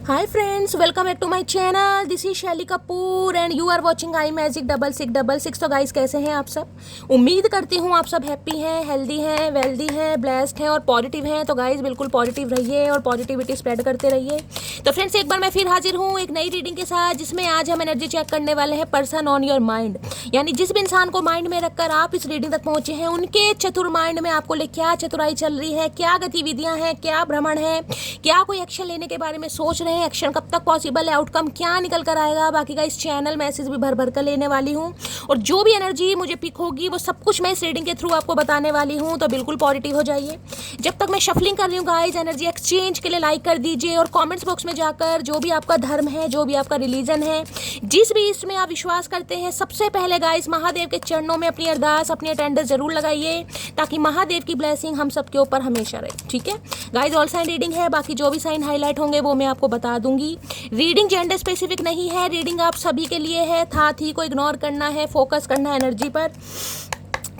Hi friends, welcome back to my channel. This is Shaily Kapoor and you are watching I magic 6666। तो guys, कैसे हैं आप सब? उम्मीद करती हूँ आप सब हैप्पी हैं, हेल्दी हैं, वेल्दी हैं, ब्लेस्ड हैं और पॉजिटिव हैं। तो गाइस, बिल्कुल पॉजिटिव रहिए और पॉजिटिविटी स्प्रेड करते रहिए। तो फ्रेंड्स, एक बार मैं फिर हाजिर हूँ एक नई रीडिंग के साथ, जिसमें आज हम एनर्जी चेक करने वाले हैं पर्सन ऑन योर माइंड। यानी जिस भी इंसान को माइंड में रखकर आप इस रीडिंग तक पहुंचे हैं, उनके चतुर माइंड में आपको क्या चतुराई चल रही है, क्या गतिविधियां हैं, क्या भ्रमण है, क्या कोई एक्शन लेने के बारे में सोच रहे हैं, एक्शन कब तक पॉसिबल है, आउटकम क्या निकल कर आएगा। बाकी का इस चैनल मैसेज भी भर भर कर लेने वाली हूँ और जो भी एनर्जी मुझे पिक होगी वो सब कुछ मैं इस रीडिंग के थ्रू आपको बताने वाली हूँ। तो बिल्कुल पॉजिटिव हो जाइए। जब तक मैं शफलिंग कर रही हूँ गाइस, एनर्जी एक्सचेंज के लिए लाइक कर दीजिए और कमेंट्स बॉक्स में जाकर जो भी आपका धर्म है, जो भी आपका रिलीजन है, जिस भी इसमें आप विश्वास करते हैं, सबसे पहले गाइस महादेव के चरणों में अपनी अरदास, अपनी अटेंडेंस जरूर लगाइए, ताकि महादेव की ब्लेसिंग हम सबके ऊपर हमेशा रहे। ठीक है गाइस, ऑल साइन रीडिंग है। बाकी जो भी साइन हाईलाइट होंगे वो मैं आपको बता दूंगी। रीडिंग जेंडर स्पेसिफिक नहीं है, रीडिंग आप सभी के लिए है। था थी को इग्नोर करना है, फोकस करना है एनर्जी पर,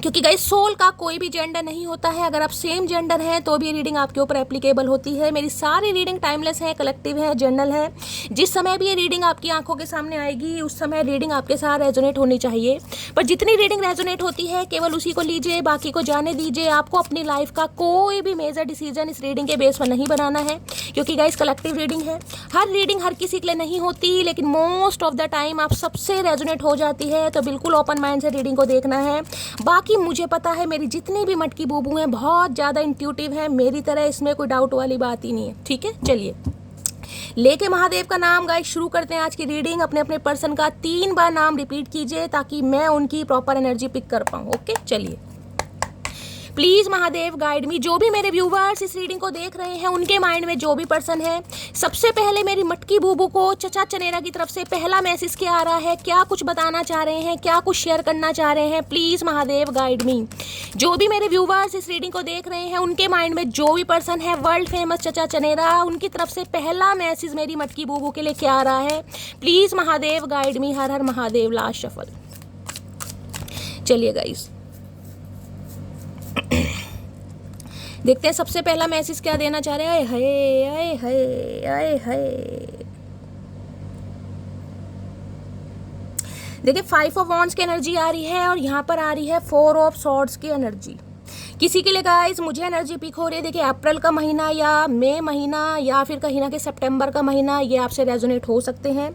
क्योंकि गाइस सोल का कोई भी जेंडर नहीं होता है। अगर आप सेम जेंडर हैं तो भी रीडिंग आपके ऊपर एप्लीकेबल होती है। मेरी सारी रीडिंग टाइमलेस है, कलेक्टिव है, जनरल है। जिस समय भी ये रीडिंग आपकी आंखों के सामने आएगी, उस समय रीडिंग आपके साथ रेजोनेट होनी चाहिए। पर जितनी रीडिंग रेजोनेट होती है केवल उसी को लीजिए, बाकी को जाने दीजिए। आपको अपनी लाइफ का कोई भी मेजर डिसीजन इस रीडिंग के बेस पर नहीं बनाना है, क्योंकि गाइस कलेक्टिव रीडिंग है। हर रीडिंग हर किसी के लिए नहीं होती, लेकिन मोस्ट ऑफ द टाइम आप सबसे रेजोनेट हो जाती है। तो बिल्कुल ओपन माइंड से रीडिंग को देखना है। बाकी मुझे पता है मेरी जितनी भी मटकी बूबू हैं बहुत ज़्यादा इंट्यूटिव है, मेरी तरह इसमें कोई डाउट वाली बात ही नहीं है। ठीक है, चलिए लेके महादेव का नाम गाइस शुरू करते हैं आज की रीडिंग। अपने अपने पर्सन का 3 बार नाम रिपीट कीजिए ताकि मैं उनकी प्रॉपर एनर्जी पिक कर पाऊँ। ओके, चलिए। प्लीज़ महादेव गाइड मी। जो भी मेरे व्यूवर्स इस रीडिंग को देख रहे हैं, उनके माइंड में जो भी पर्सन है, सबसे पहले मेरी मटकी बूबू को चचा चनेरा की तरफ से पहला मैसेज क्या आ रहा है, क्या कुछ बताना चाह रहे हैं, क्या कुछ शेयर करना चाह रहे हैं। प्लीज़ महादेव गाइड मी। जो भी मेरे व्यूवर्स इस रीडिंग को देख रहे हैं, उनके माइंड में जो भी पर्सन है, वर्ल्ड फेमस चचा चनेरा, उनकी तरफ से पहला मैसेज मेरी मटकी बूबू के लिए क्या आ रहा है। Please Mahadev guide me. हर हर महादेव। Last shuffle. चलिए गाइस, देखते हैं सबसे पहला मैसेज क्या देना चाह रहे हैं। आए हाय आए हाय हाय। देखिए 5 ऑफ वॉन्ड्स की एनर्जी आ रही है और यहाँ पर आ रही है 4 ऑफ सॉर्ड्स की एनर्जी। किसी के लिए गाइस मुझे एनर्जी पिक हो रही है। देखिए अप्रैल का महीना या मई महीना या फिर कहीं ना कहीं सितंबर का महीना, ये आपसे रेजोनेट हो सकते हैं।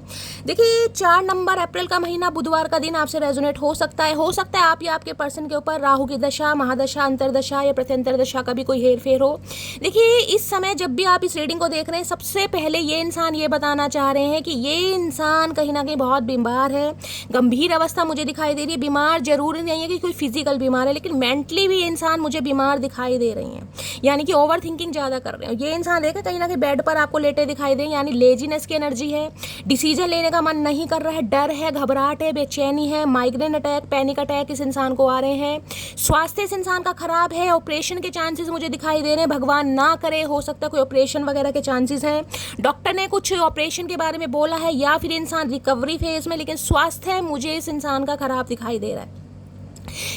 देखिए 4 नंबर अप्रैल का महीना, बुधवार का दिन आपसे रेजोनेट हो सकता है। आप या आपके पर्सन के ऊपर राहु की दशा, महादशा, अंतरदशा या प्रत्यंतर दशा का भी कोई हेर फेर हो। देखिए इस समय जब भी आप इस रीडिंग को देख रहे हैं, सबसे पहले ये इंसान ये बताना चाह रहे हैं कि ये इंसान कहीं ना कहीं बहुत बीमार है। गंभीर अवस्था मुझे दिखाई दे रही है। बीमार जरूरी नहीं है कि कोई फिजिकल बीमार है, लेकिन मेंटली भी ये इंसान मुझे बीमार दिखाई दे रही हैं। यानी कि ओवर थिंकिंग ज़्यादा कर रहे हैं। ये इंसान देखा कहीं ना कहीं बेड पर आपको लेटे दिखाई दें, यानी लेजीनेस की एनर्जी है। डिसीजन लेने का मन नहीं कर रहा है, डर है, घबराहट है, बेचैनी है, माइग्रेन अटैक, पैनिक अटैक इस इंसान को आ रहे हैं। स्वास्थ्य इस इंसान का खराब है। ऑपरेशन के चांसेस मुझे दिखाई दे रहे हैं। भगवान ना करे, हो सकता है कोई ऑपरेशन वगैरह के चांसेस हैं। डॉक्टर ने कुछ ऑपरेशन के बारे में बोला है या फिर इंसान रिकवरी फेज में, लेकिन स्वास्थ्य मुझे इस इंसान का खराब दिखाई दे रहा है।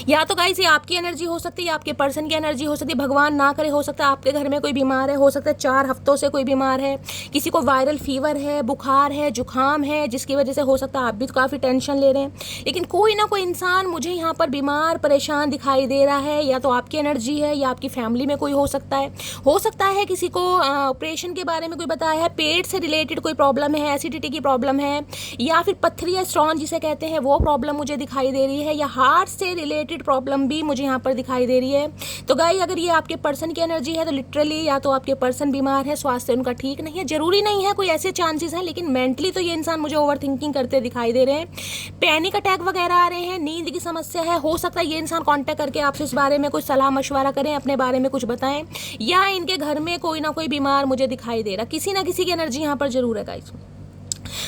या तो गाइस ये आपकी एनर्जी हो सकती है, आपके पर्सन की एनर्जी हो सकती है। भगवान ना करे, हो सकता है आपके घर में कोई बीमार है, हो सकता है 4 हफ्तों से कोई बीमार है, किसी को वायरल फीवर है, बुखार है, जुकाम है, जिसकी वजह से हो सकता है आप भी तो काफ़ी टेंशन ले रहे हैं। लेकिन कोई ना कोई इंसान मुझे यहाँ पर बीमार परेशान दिखाई दे रहा है। या तो आपकी एनर्जी है या आपकी फैमिली में कोई हो सकता है किसी को ऑपरेशन के बारे में कोई बताया है, पेट से रिलेटेड कोई प्रॉब्लम है, एसिडिटी की प्रॉब्लम है, या फिर पथरी या स्टोन जिसे कहते हैं वो प्रॉब्लम मुझे दिखाई दे रही है, या हार्ट से रिलेटेड प्रॉब्लम भी मुझे यहाँ पर दिखाई दे रही है। तो गाइस अगर ये आपके पर्सन की एनर्जी है तो लिटरली या तो आपके पर्सन बीमार है, स्वास्थ्य उनका ठीक नहीं है। जरूरी नहीं है, कोई ऐसे चांसेस हैं, लेकिन मेंटली तो ये इंसान मुझे ओवर थिंकिंग करते दिखाई दे रहे हैं। पैनिक अटैक वगैरह आ रहे हैं, नींद की समस्या है। हो सकता है ये इंसान कॉन्टेक्ट करके आपसे इस बारे में कुछ सलाह मशवरा करें, अपने बारे में कुछ बताएं, या इनके घर में कोई ना कोई बीमार मुझे दिखाई दे रहा। किसी ना किसी की एनर्जी यहाँ पर जरूर है गाइस।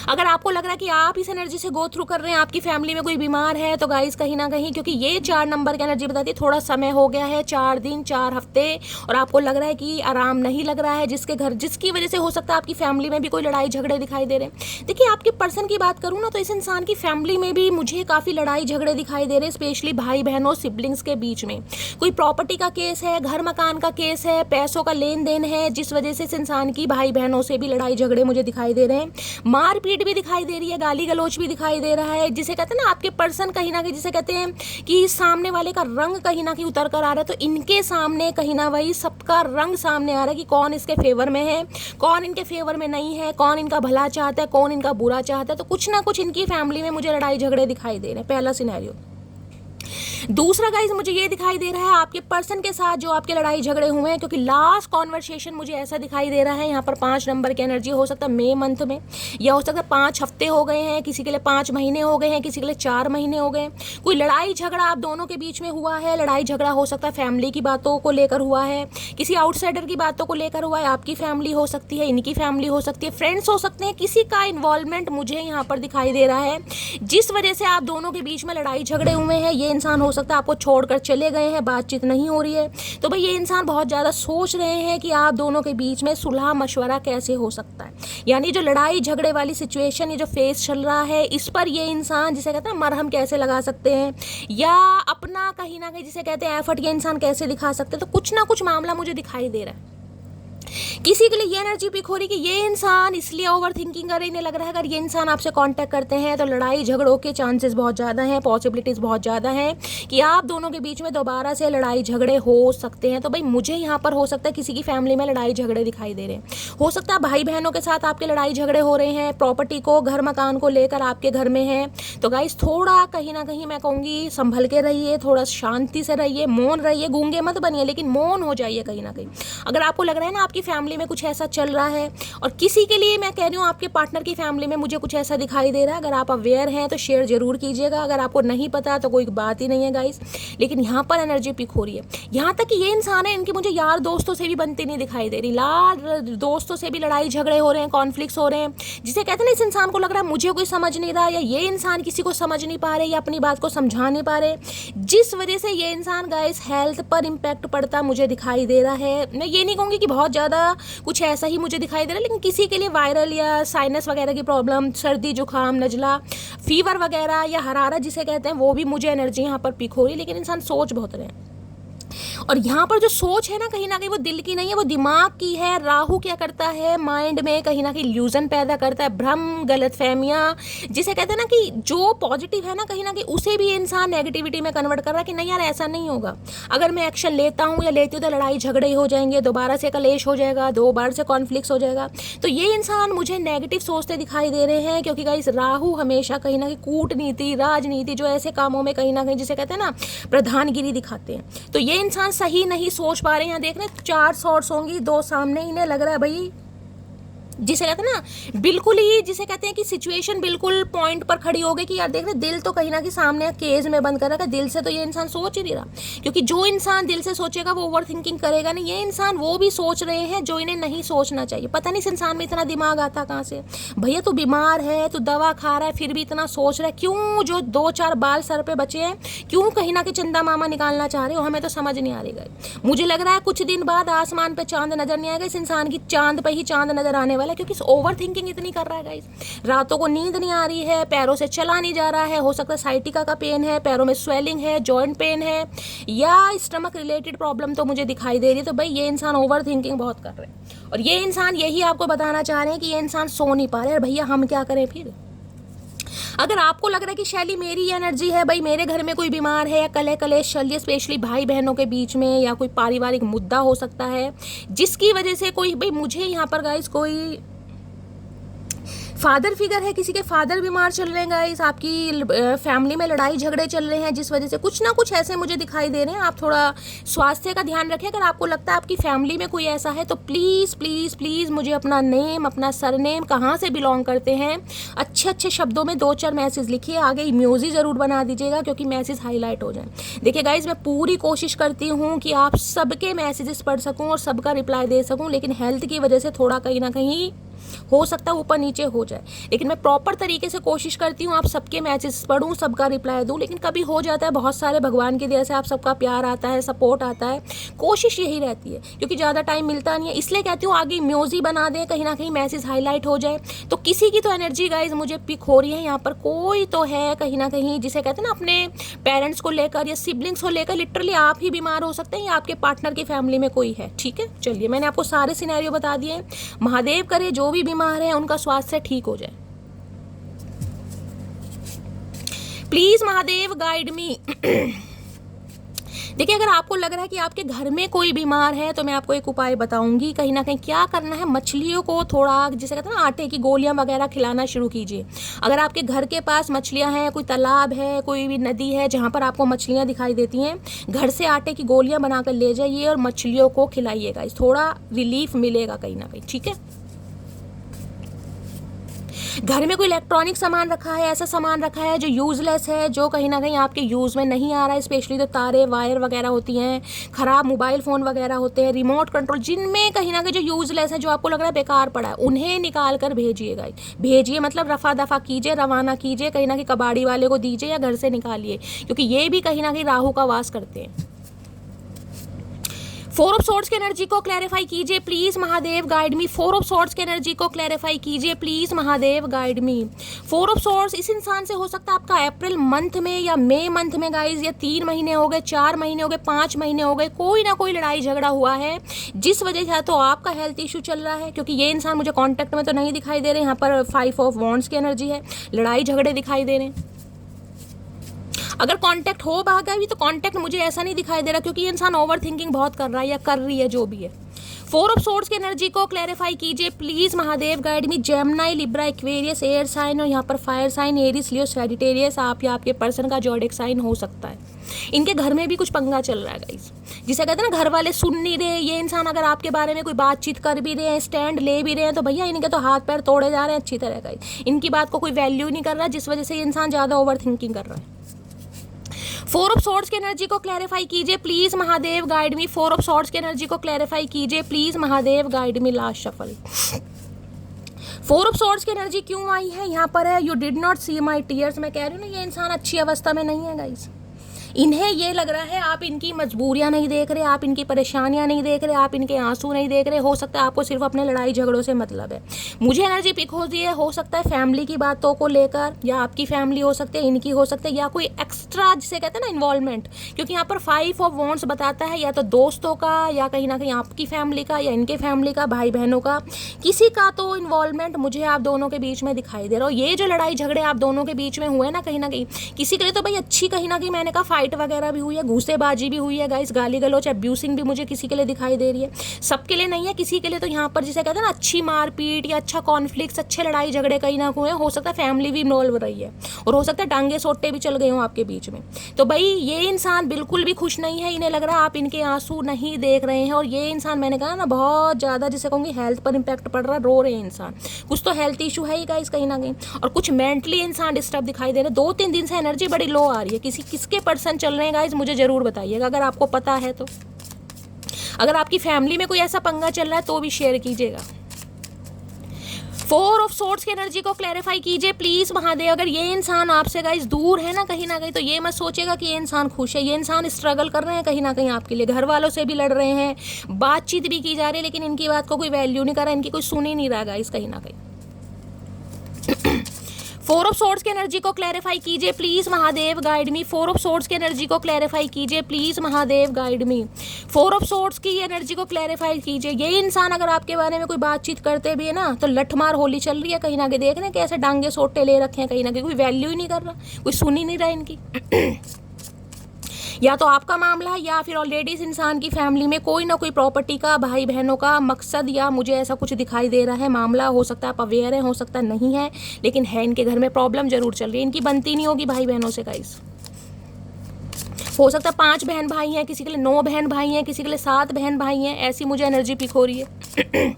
अगर आपको लग रहा है कि आप इस एनर्जी से गो थ्रू कर रहे हैं, आपकी फैमिली में कोई बीमार है, तो गाइस कहीं ना कहीं, क्योंकि ये 4 नंबर की एनर्जी बताती है थोड़ा समय हो गया है, 4 दिन 4 हफ्ते, और आपको लग रहा है कि आराम नहीं लग रहा है, जिसकी वजह से हो सकता है आपकी फैमिली में भी कोई लड़ाई झगड़े दिखाई दे रहे हैं। देखिए, आपके पर्सन की बात करूँ ना, तो इस इंसान की फैमिली में भी मुझे काफ़ी लड़ाई झगड़े दिखाई दे रहे हैं, स्पेशली भाई बहनों सिबलिंग्स के बीच में। कोई प्रॉपर्टी का केस है, घर मकान का केस है, पैसों का लेन देन है, जिस वजह से इस इंसान की भाई बहनों से भी लड़ाई झगड़े मुझे दिखाई दे रहे हैं। मारपीट भी दिखाई दे रही है, गाली गलौच भी दिखाई दे रहा है, जिसे कहते हैं ना आपके पर्सन कहीं ना कहीं, जिसे कहते हैं कि सामने वाले का रंग कहीं ना कहीं उतर कर आ रहा है, तो इनके सामने कहीं ना वही सबका रंग सामने आ रहा है कि कौन इसके फेवर में है, कौन इनके फेवर में नहीं है, कौन इनका भला चाहता है, कौन इनका बुरा चाहता है। तो कुछ ना कुछ इनकी फैमिली में मुझे लड़ाई झगड़े दिखाई दे रहे हैं, पहला सिनेरियो। दूसरा गाइज मुझे ये दिखाई दे रहा है आपके पर्सन के साथ जो आपके लड़ाई झगड़े हुए हैं, क्योंकि लास्ट कॉन्वर्सेशन मुझे ऐसा दिखाई दे रहा है, यहाँ पर 5 नंबर की एनर्जी हो सकता है मई मंथ में, या हो सकता है 5 हफ्ते हो गए हैं, किसी के लिए 5 महीने हो गए हैं, किसी के लिए 4 महीने हो गए। कोई लड़ाई झगड़ा आप दोनों के बीच में हुआ है। लड़ाई झगड़ा हो सकता है फैमिली की बातों को लेकर हुआ है, किसी आउटसाइडर की बातों को लेकर हुआ है, आपकी फैमिली हो सकती है, इनकी फैमिली हो सकती है, फ्रेंड्स हो सकते हैं, किसी का इन्वॉल्वमेंट मुझे यहाँ पर दिखाई दे रहा है, जिस वजह से आप दोनों के बीच में लड़ाई झगड़े हुए हैं। ये इंसान हो सकता है आपको छोड़कर चले गए हैं, बातचीत नहीं हो रही है, तो भाई ये इंसान बहुत ज़्यादा सोच रहे हैं कि आप दोनों के बीच में सुलह मशवरा कैसे हो सकता है। यानी जो लड़ाई झगड़े वाली सिचुएशन, ये जो फेस चल रहा है, इस पर ये इंसान, जिसे कहते हैं मरहम कैसे लगा सकते हैं, या अपना कहीं ना कहीं जिसे कहते हैं एफर्ट, ये इंसान कैसे दिखा सकते हैं। तो कुछ ना कुछ मामला मुझे दिखाई दे रहा है। किसी के लिए ये एनर्जी पिक हो रही कि ये इंसान इसलिए ओवर थिंकिंग कर रही, इन्हें लग रहा है अगर ये इंसान आपसे कांटेक्ट करते हैं तो लड़ाई झगड़ों के चांसेस बहुत ज़्यादा हैं, पॉसिबिलिटीज़ बहुत ज़्यादा हैं कि आप दोनों के बीच में दोबारा से लड़ाई झगड़े हो सकते हैं। तो भाई मुझे यहाँ पर हो सकता है किसी की फैमिली में लड़ाई झगड़े दिखाई दे रहे हैं, हो सकता है भाई बहनों के साथ आपके लड़ाई झगड़े हो रहे हैं, प्रॉपर्टी को, घर मकान को लेकर आपके घर में है। तो गाइस थोड़ा कहीं ना कहीं मैं कहूँगी संभल के रहिए, थोड़ा शांति से रहिए, मौन रहिए, गूंगे मत बनिए, लेकिन मौन हो जाइए कहीं ना कहीं। अगर आपको लग रहा है ना आपकी फैमिली में कुछ ऐसा चल रहा है, और किसी के लिए मैं कह रही हूँ आपके पार्टनर की फैमिली में मुझे कुछ ऐसा दिखाई दे रहा है, अगर आप अवेयर हैं तो शेयर जरूर कीजिएगा, अगर आपको नहीं पता तो कोई बात ही नहीं है गाइस। लेकिन यहाँ पर एनर्जी पिक हो रही है, यहाँ तक कि ये इंसान है, इनकी मुझे यार दोस्तों से भी बनती नहीं दिखाई दे रही, दोस्तों से भी लड़ाई झगड़े हो रहे हैं, कॉन्फ्लिक्ट्स हो रहे हैं, जिसे कहते हैं ना इस इंसान को लग रहा है मुझे कोई समझ नहीं रहा, या ये इंसान किसी को समझ नहीं पा रहे, या अपनी बात को समझा नहीं पा रहे, जिस वजह से ये इंसान गाइस हेल्थ पर इम्पैक्ट पड़ता मुझे दिखाई दे रहा है। मैं ये नहीं कहूँगी कि बहुत ज़्यादा कुछ ऐसा ही मुझे दिखाई दे रहा है, लेकिन किसी के लिए वायरल या साइनस वगैरह की प्रॉब्लम, सर्दी जुकाम नजला, फीवर वगैरह या हरारत जिसे कहते हैं, वो भी मुझे एनर्जी यहाँ पर पिक हो रही है। लेकिन इंसान सोच बहुत रहे हैं, और यहाँ पर जो सोच है ना कहीं वो दिल की नहीं है, वो दिमाग की है। राहु क्या करता है, माइंड में कहीं ना कहीं इल्यूजन पैदा करता है, भ्रम, गलतफहमियाँ, जिसे कहते हैं ना कि जो पॉजिटिव है ना कहीं उसे भी इंसान नेगेटिविटी में कन्वर्ट कर रहा है कि नहीं यार ऐसा नहीं होगा, अगर मैं एक्शन लेता हूँ या लेती हूँ तो लड़ाई झगड़े हो जाएंगे, दोबारा से कलेश हो जाएगा, दोबारा से कॉन्फ्लिक्ट हो जाएगा। तो ये इंसान मुझे नेगेटिव सोचते दिखाई दे रहे हैं, क्योंकि गाइस राहु हमेशा कहीं ना कहीं कूटनीति, राजनीति, जो ऐसे कामों में कहीं ना कहीं जिसे कहते हैं ना प्रधानगिरी दिखाते हैं। तो ये इंसान सही नहीं सोच पा रहे हैं। देख रहे 4 शॉर्ट्स होंगी, 2 सामने, इन्हें लग रहा है भाई जिसे कहते हैं ना बिल्कुल ही, जिसे कहते हैं कि सिचुएशन बिल्कुल पॉइंट पर खड़ी हो गई कि यार देख रहे दिल तो कहीं ना कहीं सामने केज में बंद कर रखा, दिल से तो ये इंसान सोच ही नहीं रहा, क्योंकि जो इंसान दिल से सोचेगा वो ओवर थिंकिंग करेगा नहीं। ये इंसान वो भी सोच रहे हैं जो इन्हें नहीं सोचना चाहिए। पता नहीं इस इंसान में इतना दिमाग आता कहाँ से। भैया तू बीमार है, तू दवा खा रहा है, फिर भी इतना सोच रहा है क्यों? जो 2-4 बाल सर पे बचे हैं क्यों कहीं ना कहीं चंदा मामा निकालना चाह रहे हो, हमें तो समझ नहीं आ रही है। मुझे लग रहा है कुछ दिन बाद आसमान पे चांद नजर नहीं आएगा, इस इंसान की चांद पे ही चांद नजर आने वाला है, क्योंकि ओवर थिंकिंग इतनी कर रहा है गाइस। रातों को नींद नहीं आ रही है, पैरों से चला नहीं जा रहा है, हो सकता है साइटिका का पेन है, पैरों में स्वेलिंग है, जॉइंट पेन है, या स्टमक रिलेटेड प्रॉब्लम तो मुझे दिखाई दे रही है। तो भाई ये इंसान ओवर थिंकिंग बहुत कर रहे हैं, और ये इंसान यही आपको बताना चाह रहे हैं कि ये इंसान सो नहीं पा रहे। और भैया हम क्या करें फिर? अगर आपको लग रहा है कि शैली मेरी एनर्जी है, भाई मेरे घर में कोई बीमार है, या कलह कलेश चल रही है, स्पेशली भाई बहनों के बीच में, या कोई पारिवारिक मुद्दा हो सकता है जिसकी वजह से कोई, भाई मुझे यहाँ पर गाइस कोई फादर फिगर है, किसी के फादर बीमार चल रहे हैं गाइस, आपकी फैमिली में लड़ाई झगड़े चल रहे हैं, जिस वजह से कुछ ना कुछ ऐसे मुझे दिखाई दे रहे हैं। आप थोड़ा स्वास्थ्य का ध्यान रखें। अगर आपको लगता है आपकी फैमिली में कोई ऐसा है तो प्लीज़ प्लीज़ प्लीज़ मुझे अपना नेम, अपना सरनेम, कहाँ से बिलोंग करते हैं, अच्छे अच्छे शब्दों में 2-4 मैसेज लिखिए, आगे इमोजी ज़रूर बना दीजिएगा क्योंकि मैसेज हाईलाइट हो जाए। देखिए गाइस मैं पूरी कोशिश करती हूँ कि आप सबके मैसेजेस पढ़ सकूँ और सबका रिप्लाई दे सकूँ, लेकिन हेल्थ की वजह से थोड़ा कहीं ना कहीं हो सकता है ऊपर नीचे हो जाए, लेकिन मैं प्रॉपर तरीके से कोशिश करती हूँ आप सबके मैसेज पढ़ूँ, सबका रिप्लाई दूँ। लेकिन कभी हो जाता है, बहुत सारे भगवान की दया से आप सबका प्यार आता है, सपोर्ट आता है, कोशिश यही रहती है, क्योंकि ज़्यादा टाइम मिलता नहीं है। इसलिए कहती हूँ आगे म्यूजिक बना दें, कहीं ना कहीं मैसेज हाईलाइट हो जाए। तो किसी की तो एनर्जी गाइज मुझे पिक हो रही है यहाँ पर, कोई तो है कहीं ना कहीं जिसे कहते हैं ना अपने पेरेंट्स को लेकर या सिबलिंग्स को लेकर, लिटरली आप ही बीमार हो सकते हैं या आपके पार्टनर की फैमिली में कोई है। ठीक है, चलिए मैंने आपको सारे सिनेरियो बता दिए। महादेव करे जो भी बीमार है उनका स्वास्थ्य ठीक हो जाए। प्लीज महादेव गाइड मी। देखिए, अगर आपको लग रहा है कि आपके घर में कोई बीमार है तो मैं आपको एक उपाय बताऊंगी। कहीं ना कहीं क्या करना है, मछलियों को थोड़ा जिसे कहते हैं ना आटे की गोलियां वगैरह खिलाना शुरू कीजिए। अगर आपके घर के पास मछलियां हैं, कोई तालाब है, कोई भी नदी है जहां पर आपको मछलियां दिखाई देती हैं, घर से आटे की गोलियां बनाकर ले जाइए और मछलियों को खिलाइएगा। इस थोड़ा रिलीफ मिलेगा कहीं ना कहीं। ठीक है, घर में कोई इलेक्ट्रॉनिक सामान रखा है, ऐसा सामान रखा है जो यूजलेस है, जो कहीं ना कहीं आपके यूज में नहीं आ रहा है, स्पेशली तो तारे वायर वगैरह होती हैं, खराब मोबाइल फोन वगैरह होते हैं, रिमोट कंट्रोल, जिनमें कहीं ना कहीं जो यूजलेस है, जो आपको लग रहा है बेकार पड़ा है, उन्हें निकाल कर भेजिएगा। भेजिए मतलब रफा दफा कीजिए, रवाना कीजिए, कहीं ना कहीं कबाड़ी वाले को दीजिए या घर से निकालिए, क्योंकि ये भी कहीं ना कहीं राहु का वास करते हैं। फोर ऑफ सॉर्ड्स की एनर्जी को क्लैरिफाई कीजिए please Mahadev guide me. Four of swords की एनर्जी को क्लैरिफाई कीजिए please Mahadev guide me. Four of swords इस इंसान से हो सकता है आपका अप्रैल मंथ में या मई मंथ में गाइज, या 3 महीने हो गए, 4 महीने हो गए, 5 महीने हो गए, कोई ना कोई लड़ाई झगड़ा हुआ है, जिस वजह से तो आपका हेल्थ इशू चल रहा है, क्योंकि ये इंसान मुझे कॉन्टेक्ट में तो नहीं दिखाई दे रहे। यहाँ पर 5 ऑफ वॉन्ड्स की एनर्जी है, लड़ाई झगड़े दिखाई दे रहे हैं। अगर कांटेक्ट हो भागा भी तो कांटेक्ट मुझे ऐसा नहीं दिखाई दे रहा, क्योंकि ये इंसान ओवर थिंकिंग बहुत कर रहा है या कर रही है, जो भी है। फोर ऑफ सोर्ड्स की एनर्जी को क्लैरिफाई कीजिए please Mahadev guide me. Gemini, Libra, Aquarius, air sign और यहाँ पर fire sign, Aries, Leo, Sagittarius, आप या आपके पर्सन का जॉडिक साइन हो सकता है। इनके घर में भी कुछ पंगा चल रहा है गाइस, जिसे कहते हैं ना घर वाले सुन नहीं रहे। ये इंसान अगर आपके बारे में कोई बातचीत कर भी रहे हैं, स्टैंड ले भी रहे हैं, तो भैया इनके तो हाथ पैर तोड़े जा रहे हैं अच्छी तरह। गाइस इनकी बात को कोई वैल्यू नहीं कर रहा, जिस वजह से ये इंसान ज़्यादा ओवर थिंकिंग कर रहा है। फोर ऑफ सॉर्ड्स की एनर्जी को क्लैरिफाई कीजिए please Mahadev guide me. Four of swords की एनर्जी को क्लैरिफाई कीजिए please Mahadev guide me. Last shuffle. Four of swords की एनर्जी क्यों आई है यहाँ पर है, you did not see my tears. मैं कह रही हूँ ना, ये इंसान अच्छी अवस्था में नहीं है गाइस। इन्हें ये लग रहा है आप इनकी मजबूरियां नहीं देख रहे, आप इनकी परेशानियां नहीं देख रहे, आप इनके आंसू नहीं देख रहे। हो सकता है आपको सिर्फ अपने लड़ाई झगड़ों से मतलब है। मुझे एनर्जी पिक होती है, हो सकता है फैमिली की बातों को लेकर, या आपकी फैमिली हो सकती है, इनकी हो सकती है, या कोई एक्स्ट्रा जिसे कहते हैं ना इन्वॉल्वमेंट, क्योंकि यहाँ पर 5 ऑफ वॉन्ड्स बताता है या तो दोस्तों का, या कहीं ना कहीं आपकी फैमिली का, या इनके फैमिली का, भाई बहनों का, किसी का तो इन्वॉल्वमेंट मुझे आप दोनों के बीच में दिखाई दे रहा हो। ये जो लड़ाई झगड़े आप दोनों के बीच में हुए ना कहीं किसी के लिए तो भाई अच्छी, कहीं ना कहीं मैंने कहा फाइट वगैरह भी हुई है, घूसेबाजी भी हुई है गाइस, गाली गलौच, अब्यूसिंग भी मुझे किसी के लिए दिखाई दे रही है। सबके लिए नहीं है, किसी के लिए तो यहाँ पर जिसे कहते हैं ना अच्छी मारपीट या अच्छा कॉन्फ्लिक्ट, अच्छे लड़ाई झगड़े कहीं ना हुए। हो सकता है फैमिली भी इन्वॉल्व रही है, और हो सकता है डांगे सोटे भी चल गए हों आपके बीच में। तो भाई ये इंसान बिल्कुल भी खुश नहीं है, इन्हें लग रहा है आप इनके आंसू नहीं देख रहे हैं। और ये इंसान मैंने कहा ना बहुत ज़्यादा जिसे कहूँगी हेल्थ पर इंपैक्ट पड़ रहा है, रो रहे हैं इंसान। कुछ तो हेल्थ इशू है ही गाइस कहीं ना कहीं, और कुछ मेंटली इंसान डिस्टर्ब दिखाई दे रहे हैं। 2-3 दिन से एनर्जी बड़ी लो आ रही है। किसके पर्सन चल रहे हैं गाइस मुझे जरूर बताइएगा अगर आपको पता है तो। अगर आपकी फैमिली में कोई ऐसा पंगा चल रहा है तो भी शेयर कीजिएगा। फोर ऑफ सोर्ड्स की एनर्जी को क्लैरिफाई कीजिए प्लीज महादेव। अगर ये इंसान आपसे गाइस दूर है ना कहीं तो ये मत सोचेगा कि ये इंसान खुश है। ये इंसान स्ट्रगल कर रहे हैं कहीं ना कहीं आपके लिए, घर वालों से भी लड़ रहे हैं, बातचीत भी की जा रही है, लेकिन इनकी बात को कोई वैल्यू नहीं कर रहा, इनकी कोई सुन ही नहीं रहा गाइस कहीं ना कहीं। फोर ऑफ सोर्ड्स की एनर्जी को क्लैरिफाई कीजिए please Mahadev guide me. Four of swords की एनर्जी को क्लैरिफाई कीजिए please Mahadev guide me. Four of swords की एनर्जी को क्लैरिफाई कीजिए। ये इंसान अगर आपके बारे में कोई बातचीत करते भी है ना तो लठमार होली चल रही है कहीं ना कहीं। देख रहे हैं कैसे डांगे सोटे ले रखे हैं कहीं ना कहीं, कोई वैल्यू ही नहीं कर रहा, कोई सुन ही नहीं रहा इनकी। या तो आपका मामला है या फिर ऑलरेडी इस इंसान की फैमिली में कोई ना कोई प्रॉपर्टी का, भाई बहनों का मकसद, या मुझे ऐसा कुछ दिखाई दे रहा है मामला। हो सकता है आप अवेयर हैं, हो सकता है नहीं है, लेकिन है इनके घर में प्रॉब्लम जरूर चल रही है। इनकी बनती नहीं होगी भाई बहनों से गाइस। हो सकता है 5 बहन भाई हैं, किसी के लिए 9 बहन भाई हैं, किसी के लिए 7 बहन भाई हैं, ऐसी मुझे एनर्जी पिक हो रही है।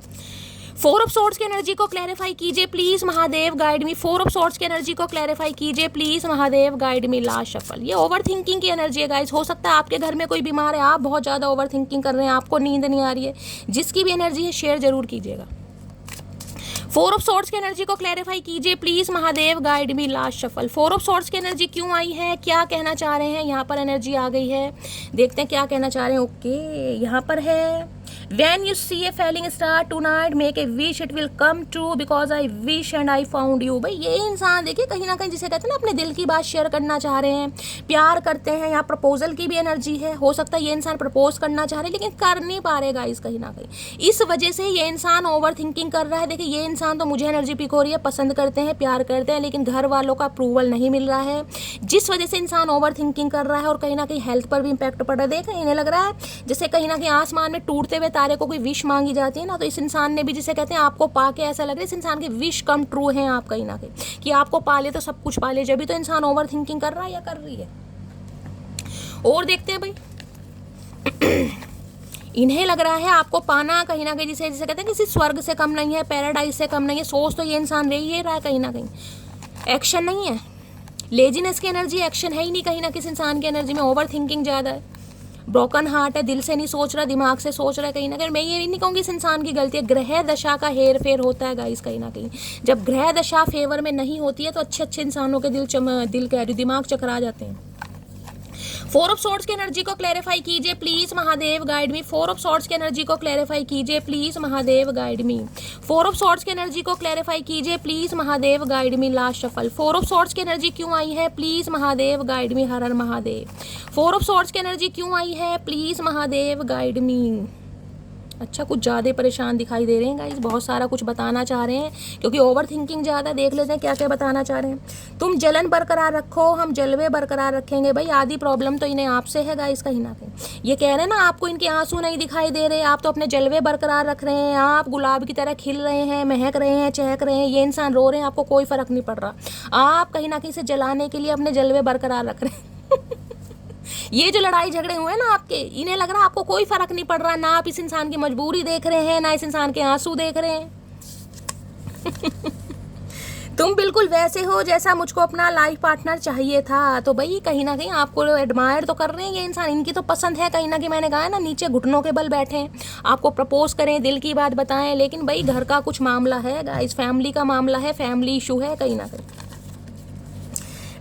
फोर ऑफ सोर्ड्स की एनर्जी को क्लैरिफाई कीजिए please Mahadev guide me. Four of swords की एनर्जी को क्लैरिफाई कीजिए please Mahadev guide me. Last shuffle. ये ओवर थिंकिंग की एनर्जी है गाइस। हो सकता है आपके घर में कोई बीमार है, आप बहुत ज़्यादा ओवर थिंकिंग कर रहे हैं, आपको नींद नहीं आ रही है। जिसकी भी एनर्जी है शेयर जरूर कीजिएगा। फोर ऑफ सॉर्ड्स की एनर्जी को क्लैरिफाई कीजिए please Mahadev, guide me last shuffle. Four of swords की एनर्जी क्यों आई है, क्या कहना चाह रहे हैं, यहाँ पर एनर्जी आ गई है, देखते हैं क्या कहना चाह रहे हैं। ओके, यहाँ पर है When you see a falling star tonight, make a wish, it will come true because I wish and I found you। भाई ये इंसान देखिए कहीं ना कहीं जिसे कहते हैं ना अपने दिल की बात शेयर करना चाह रहे हैं, प्यार करते हैं, यहाँ प्रपोजल की भी एनर्जी है। हो सकता है ये इंसान प्रपोज करना चाह रहे हैं लेकिन कर नहीं पा रहे गाइस कहीं ना कहीं, इस वजह से ये इंसान ओवर थिंकिंग कर रहा है। देखिए ये इंसान तो मुझे एनर्जी पिक हो रही है, पसंद करते हैं, प्यार करते हैं, लेकिन घर वालों का अप्रूवल नहीं मिल रहा है, जिस वजह से इंसान ओवर थिंकिंग कर रहा है और कहीं ना कहीं हेल्थ पर भी इम्पैक्ट पड़ रहा है। देखें इन्हें लग रहा है जैसे कहीं ना कहीं आसमान में टूटते हुए तारे को कोई विश मांगी जाती है ना, तो इस इंसान ने भी जिसे कहते हैं आपको पाके ऐसा लग रहा है इस इंसान के विश कम ट्रू हैं आप कहीं ना कहीं, कि आपको पाले तो सब कुछ पाले, जब भी तो इंसान ओवर थिंकिंग कर रहा है या कर रही है। और देखते हैं भाई इन्हें लग रहा है आपको पाना कहीं ना कहीं जिसे जिसे कहते हैं किसी स्वर्ग से कम नहीं है, पैराडाइज से कम नहीं है। सोच तो ये इंसान रही ही रहा है कहीं ना कहीं, एक्शन नहीं है, लेजीनेस की एनर्जी, एक्शन है ही नहीं कहीं ना किसी इंसान की एनर्जी में, ओवर थिंकिंग ज़्यादा है, ब्रोकन हार्ट है, दिल से नहीं सोच रहा, दिमाग से सोच रहा है कहीं ना कहीं। मैं ये नहीं कहूँगी इस इंसान की गलती है, ग्रह दशा का हेर फेर होता है गाइस कहीं ना कहीं, जब ग्रह दशा फेवर में नहीं होती है तो अच्छे अच्छे इंसानों के दिल कह रही दिमाग चकरा जाते हैं। फोर ऑफ सॉर्ड्स की एनर्जी को क्लैरिफाई कीजिए please Mahadev, guide me. Four of swords की एनर्जी को क्लैरिफाई कीजिए please Mahadev, guide me. Four of swords की एनर्जी को क्लैरिफाई कीजिए please Mahadev, guide me last shuffle. Four of swords की एनर्जी क्यों आई है प्लीज महादेव, गाइड मी, हर हर महादेव। फोर ऑफ सॉर्ड्स की एनर्जी क्यों आई है प्लीज महादेव, गाइड मी। अच्छा कुछ ज़्यादा परेशान दिखाई दे रहे हैं गाइस, बहुत सारा कुछ बताना चाह रहे हैं क्योंकि ओवर थिंकिंग ज़्यादा। देख लेते हैं क्या क्या बताना चाह रहे हैं। तुम जलन बरकरार रखो, हम जलवे बरकरार रखेंगे। भाई आधी प्रॉब्लम तो इन्हें आपसे है गाइस कहीं ना कहीं। ये कह रहे हैं ना आपको इनके आंसू नहीं दिखाई दे रहे, आप तो अपने जलवे बरकरार रख रहे हैं, आप गुलाब की तरह खिल रहे हैं, महक रहे हैं, चहक रहे हैं। ये इंसान रो रहे हैं, आपको कोई फ़र्क नहीं पड़ रहा, आप कहीं ना कहीं से जलाने के लिए अपने जलवे बरकरार रख रहे हैं। ये जो लड़ाई झगड़े हुए हैं ना आपके, इन्हें लग रहा है आपको कोई फर्क नहीं पड़ रहा, ना आप इस इंसान की मजबूरी देख रहे हैं, ना इस इंसान के आंसू देख रहे हैं। तुम बिल्कुल वैसे हो जैसा मुझको अपना लाइफ पार्टनर चाहिए था। तो भाई कहीं ना कहीं आपको एडमायर तो कर रहे हैं ये इंसान, इनकी तो पसंद है कहीं ना कहीं। मैंने कहा है ना नीचे घुटनों के बल बैठे हैं, आपको प्रपोज करें, दिल की बात बताएं, लेकिन भाई घर का कुछ मामला है गाइस, फैमिली का मामला है, फैमिली इशू है कहीं ना कहीं।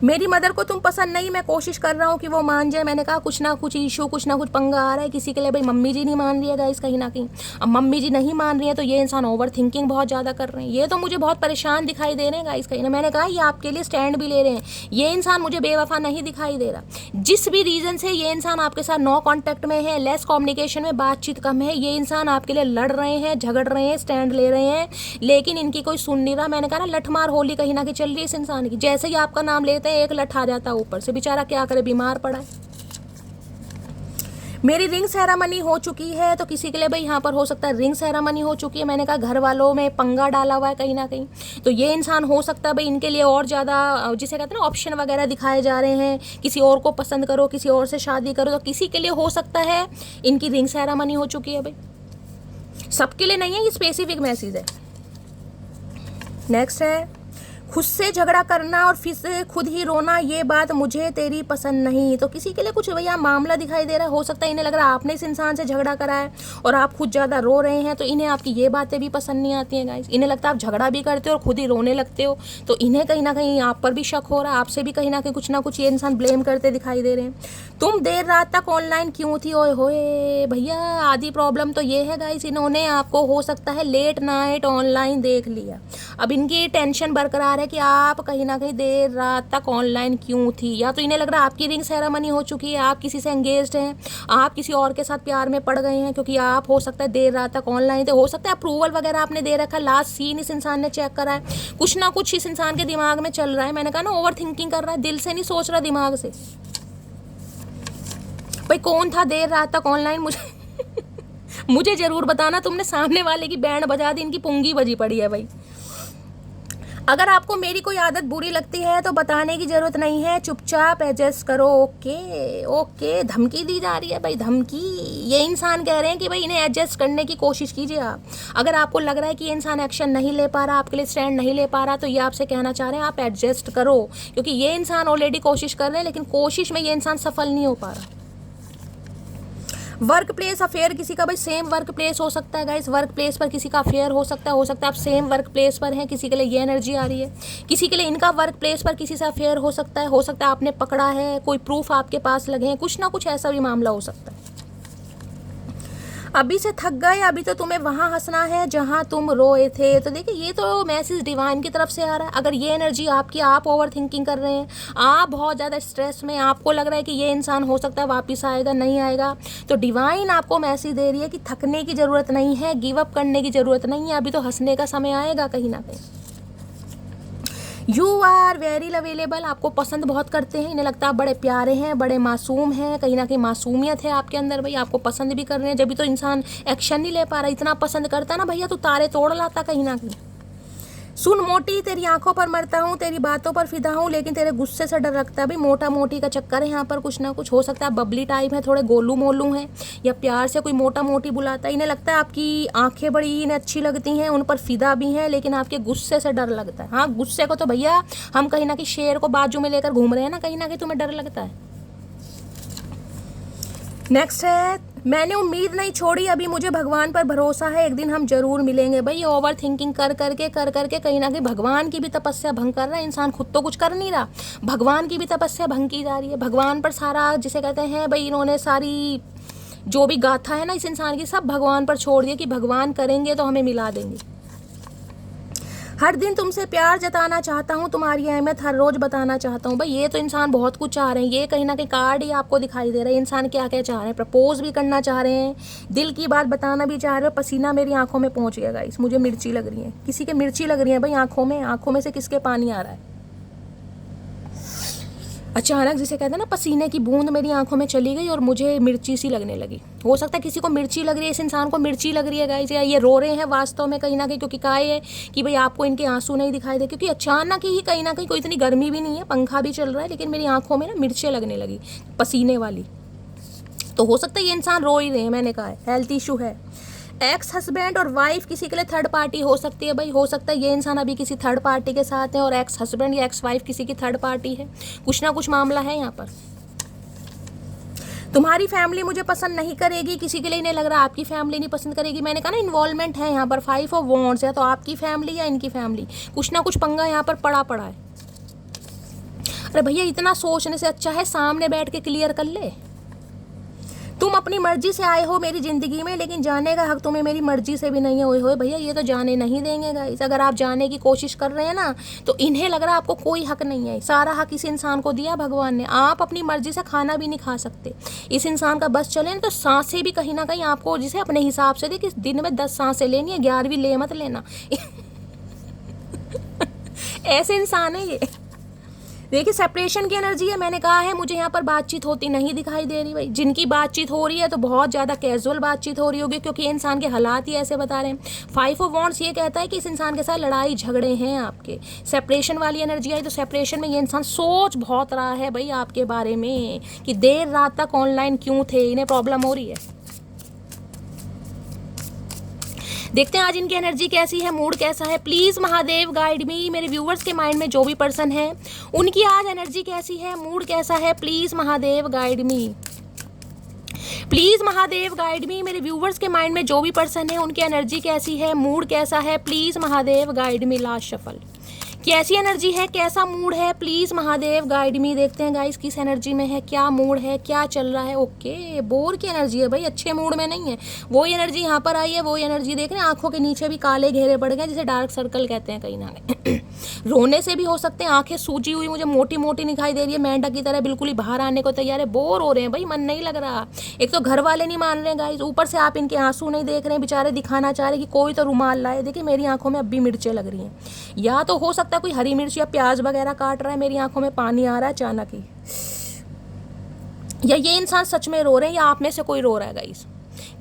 मेरी मदर को तुम पसंद नहीं, मैं कोशिश कर रहा हूँ कि वो मान जाए। मैंने कहा कुछ ना कुछ इशू, कुछ ना कुछ पंगा आ रहा है किसी के लिए। भाई मम्मी जी नहीं मान रही है गाइस कहीं ना कहीं। अब मम्मी जी नहीं मान रही है तो ये इंसान ओवर थिंकिंग बहुत ज़्यादा कर रहे हैं। ये तो मुझे बहुत परेशान दिखाई दे रहे हैं गाइस कहीं ना। मैंने कहा ये आपके लिए स्टैंड भी ले रहे हैं, ये इंसान मुझे बेवफा नहीं दिखाई दे रहा। जिस भी रीज़न से ये इंसान आपके साथ नो कॉन्टैक्ट में है, लेस कम्युनिकेशन में, बातचीत कम है, ये इंसान आपके लिए लड़ रहे हैं, झगड़ रहे हैं, स्टैंड ले रहे हैं, लेकिन इनकी कोई सुन नहीं रहा। मैंने कहा ना लठमार होली कहीं ना कहीं चल रही है इस इंसान की। जैसे ही आपका नाम लेते हैं एक लठ आ जाता, ऊपर से बेचारा क्या करे, बीमार पड़ा है। मेरी रिंग सेरेमनी हो चुकी है, तो किसी के लिए भाई यहाँ पर हो सकता है रिंग सेरेमनी हो चुकी है। मैंने कहा घर वालों में पंगा डाला हुआ है कहीं ना कहीं, तो ये इंसान हो सकता है भाई इनके लिए और ज़्यादा जिसे कहते हैं ना ऑप्शन वगैरह दिखाए जा रहे हैं, किसी और को पसंद करो, किसी और से शादी करो, तो किसी के लिए हो सकता है इनकी रिंग सेरेमनी हो चुकी है। भाई सबके लिए नहीं है, ये स्पेसिफिक मैसेज है। नेक्स्ट है खुद से झगड़ा करना और फिर से खुद ही रोना, ये बात मुझे तेरी पसंद नहीं। तो किसी के लिए कुछ भैया मामला दिखाई दे रहा है। हो सकता है इन्हें लग रहा है आपने इस इंसान से झगड़ा करा है और आप खुद ज़्यादा रो रहे हैं, तो इन्हें आपकी ये बातें भी पसंद नहीं आती हैं गाइस। इन्हें लगता है आप झगड़ा भी करते हो और खुद ही रोने लगते हो, तो इन्हें कहीं ना कहीं आप पर भी शक हो रहा है, आपसे भी कहीं ना कुछ ये इंसान ब्लेम करते दिखाई दे रहे हैं। तुम देर रात तक ऑनलाइन क्यों थी, ओए होए भैया आधी प्रॉब्लम तो ये है गाइस, इन्होंने आपको हो सकता है लेट नाइट ऑनलाइन देख लिया। अब इनकी टेंशन बरकरार है कि आप कहीं ना कहीं देर रात तक ऑनलाइन क्यों थी, या तो इन्हें लग रहा है आपकी रिंग सेरेमनी हो चुकी है, आप किसी से एंगेज्ड हैं, आप किसी और के साथ प्यार में पड़ गए हैं, क्योंकि आप हो सकता है देर रात तक ऑनलाइन थे। हो सकता है अप्रूवल वगैरह आपने दे रखा, लास्ट सीन इस इंसान ने चेक करा है, कुछ ना कुछ इस इंसान के दिमाग में चल रहा है। मैंने कहा ना ओवर थिंकिंग कर रहा है, दिल से नहीं सोच रहा, दिमाग से। भाई कौन था देर रात तक ऑनलाइन, मुझे जरूर बताना। तुमने सामने वाले की बैंड बजा दी, इनकी पुंगी बजी पड़ी है भाई। अगर आपको मेरी कोई आदत बुरी लगती है तो बताने की ज़रूरत नहीं है, चुपचाप एडजस्ट करो। ओके ओके, धमकी दी जा रही है भाई, धमकी। ये इंसान कह रहे हैं कि भाई इन्हें एडजस्ट करने की कोशिश कीजिए आप। अगर आपको लग रहा है कि ये इंसान एक्शन नहीं ले पा रहा, आपके लिए स्टैंड नहीं ले पा रहा, तो ये आपसे कहना चाह रहे हैं आप एडजस्ट करो, क्योंकि ये इंसान ऑलरेडी कोशिश कर रहे हैं, लेकिन कोशिश में ये इंसान सफल नहीं हो पा रहा। वर्क प्लेस अफेयर किसी का भाई सेम वर्क प्लेस हो सकता है गाइस, वर्क प्लेस पर किसी का अफेयर हो सकता है आप सेम वर्क प्लेस पर हैं, किसी के लिए ये एनर्जी आ रही है, किसी के लिए इनका वर्क प्लेस पर किसी से अफेयर हो सकता है आपने पकड़ा है, कोई प्रूफ आपके पास लगे हैं, कुछ ना कुछ ऐसा भी मामला हो सकता है। अभी से थक गए, अभी तो तुम्हें वहाँ हंसना है जहाँ तुम रोए थे। तो देखिए ये तो मैसेज डिवाइन की तरफ से आ रहा है। अगर ये एनर्जी आपकी, आप ओवर थिंकिंग कर रहे हैं, आप बहुत ज़्यादा स्ट्रेस में, आपको लग रहा है कि ये इंसान हो सकता है वापस आएगा, नहीं आएगा, तो डिवाइन आपको मैसेज दे रही है कि थकने की ज़रूरत नहीं है, गिव अप करने की ज़रूरत नहीं है, अभी तो हंसने का समय आएगा कहीं ना कहीं। यू आर वेरी अवेलेबल, आपको पसंद बहुत करते हैं, इन्हें लगता है आप बड़े प्यारे हैं, बड़े मासूम हैं, कहीं ना कहीं मासूमियत है आपके अंदर भाई, आपको पसंद भी कर रहे हैं, जब भी तो इंसान एक्शन नहीं ले पा रहा, इतना पसंद करता ना भैया तो तारे तोड़ लाता कहीं ना कहीं। सुन मोटी, तेरी आंखों पर मरता हूँ, तेरी बातों पर फिदा हूँ, लेकिन तेरे गुस्से से डर लगता है। भाई मोटा मोटी का चक्कर है यहाँ पर, कुछ ना कुछ हो सकता है, बबली टाइप है, थोड़े गोलू मोलू हैं, या प्यार से कोई मोटा मोटी बुलाता है, इन्हें लगता है आपकी आंखें बड़ी इन्हें अच्छी लगती हैं, उन पर फिदा भी हैं, लेकिन आपके गुस्से से डर लगता है। हाँ गुस्से को तो भैया हम कहीं ना कहीं शेर को बाजू में लेकर घूम रहे हैं ना, कहीं तुम्हें डर लगता है। नेक्स्ट है, मैंने उम्मीद नहीं छोड़ी, अभी मुझे भगवान पर भरोसा है, एक दिन हम जरूर मिलेंगे। भाई ये ओवर थिंकिंग कर करके कहीं ना कहीं भगवान की भी तपस्या भंग कर रहा है इंसान, खुद तो कुछ कर नहीं रहा, भगवान की भी तपस्या भंग की जा रही है। भगवान पर सारा जिसे कहते हैं भाई, इन्होंने सारी जो भी गाथा है ना इस इंसान की, सब भगवान पर छोड़ दिया कि भगवान करेंगे तो हमें मिला देंगे। हर दिन तुमसे प्यार जताना चाहता हूँ, तुम्हारी अहमियत हर रोज बताना चाहता हूँ। भाई ये तो इंसान बहुत कुछ चाह रहे हैं, ये कहीं ना कहीं कार्ड ही आपको दिखाई दे रहा है, इंसान क्या क्या चाह रहे हैं, प्रपोज भी करना चाह रहे हैं, दिल की बात बताना भी चाह रहे हो। पसीना मेरी आंखों में पहुंच गया गाइस, मुझे मिर्ची लग रही है, किसी के मिर्ची लग रही है भाई आंखों में से किसके पानी आ रहा है अचानक, जिसे कहते हैं ना पसीने की बूंद मेरी आंखों में चली गई और मुझे मिर्ची सी लगने लगी। हो सकता है किसी को मिर्ची लग रही है, इस इंसान को मिर्ची लग रही है गाइस, या ये रो रहे हैं वास्तव में कहीं ना कहीं, क्योंकि काय है कि भाई आपको इनके आंसू नहीं दिखाई दे, क्योंकि अचानक ही कहीं ना कहीं, कोई इतनी गर्मी भी नहीं है, पंखा भी चल रहा है, लेकिन मेरी आंखों में ना मिर्चें लगने लगी पसीने वाली। तो हो सकता है ये इंसान रो ही रहे हैं, मैंने कहा है हेल्थ इशू है। एक्स हस्बैंड और वाइफ किसी के लिए थर्ड पार्टी हो सकती है भाई, हो सकता है ये इंसान अभी किसी थर्ड पार्टी के साथ है और एक्स हस्बैंड या एक्स वाइफ किसी की थर्ड पार्टी है, कुछ ना कुछ मामला है यहाँ पर। तुम्हारी फैमिली मुझे पसंद नहीं करेगी, किसी के लिए इन्हें लग रहा है आपकी फैमिली नहीं पसंद करेगी। मैंने कहा ना इन्वॉल्वमेंट है यहाँ पर, 5 ऑफ वॉन्ड्स है, तो आपकी फैमिली या इनकी फैमिली, कुछ ना कुछ पंगा यहाँ पर पड़ा है। अरे भैया इतना सोचने से अच्छा है सामने बैठ के क्लियर कर ले। तुम अपनी मर्जी से आए हो मेरी ज़िंदगी में, लेकिन जाने का हक तुम्हें मेरी मर्जी से भी नहीं है। ओए होए भैया ये तो जाने नहीं देंगे गाइस, अगर आप जाने की कोशिश कर रहे हैं ना तो इन्हें लग रहा है आपको कोई हक नहीं है, सारा हक इस इंसान को दिया भगवान ने, आप अपनी मर्जी से खाना भी नहीं खा सकते। इस इंसान का बस चले ना तो सांसें भी कहीं ना कहीं आपको जिसे अपने हिसाब से देखिए, दिन में 10 सांसें लेनी है, 11वीं ले मत लेना ऐसे इंसान है ये। देखिए सेपरेशन की एनर्जी है, मैंने कहा है मुझे यहाँ पर बातचीत होती नहीं दिखाई दे रही भाई, जिनकी बातचीत हो रही है तो बहुत ज़्यादा कैजुअल बातचीत हो रही होगी, क्योंकि इंसान के हालात ही ऐसे बता रहे हैं। 5 ऑफ वॉन्ड्स ये कहता है कि इस इंसान के साथ लड़ाई झगड़े हैं आपके, सेपरेशन वाली एनर्जी आई, तो सेपरेशन में ये इंसान सोच बहुत रहा है भाई आपके बारे में कि देर रात तक ऑनलाइन क्यों थे, इन्हें प्रॉब्लम हो रही है। देखते हैं आज इनकी एनर्जी कैसी है, मूड कैसा है। प्लीज़ महादेव गाइड मी, मेरे व्यूवर्स के माइंड में जो भी पर्सन है उनकी आज एनर्जी कैसी है, मूड कैसा है, please Mahadev guide me, please Mahadev guide मी। मेरे व्यूवर्स के माइंड में जो भी पर्सन है उनकी एनर्जी कैसी है, मूड कैसा है, please Mahadev guide me. Last shuffle, कैसी एनर्जी है, कैसा मूड है, प्लीज़ महादेव गाइड मी। देखते हैं गाइस किस एनर्जी में है, क्या मूड है, क्या चल रहा है। ओके बोर की एनर्जी है भाई, अच्छे मूड में नहीं है, वो एनर्जी यहाँ पर आई है, वो एनर्जी देख रहे हैं, आंखों के नीचे भी काले घेरे पड़ गए जिसे डार्क सर्कल कहते हैं कहीं ना कहीं रोने से भी हो सकते हैं, आंखें सूजी हुई मुझे मोटी मोटी दिखाई दे रही है, मेंढक की तरह बिल्कुल ही बाहर आने को तैयार है, बोर हो रहे हैं भाई, मन नहीं लग रहा। एक तो घर वाले नहीं मान रहे हैं गाइस, ऊपर से आप इनके आंसू नहीं देख रहे हैं, बेचारे दिखाना चाह रहे कि कोई तो रुमाल लाए। देखिए मेरी आंखों में अब भी मिर्चें लग रही हैं, या तो हो सकता है कोई हरी मिर्च या प्याज वगैरह काट रहा है, मेरी आंखों में पानी आ रहा है अचानक ही, या ये इंसान सच में रो रहे हैं या आप में से कोई रो रहा है गाइस।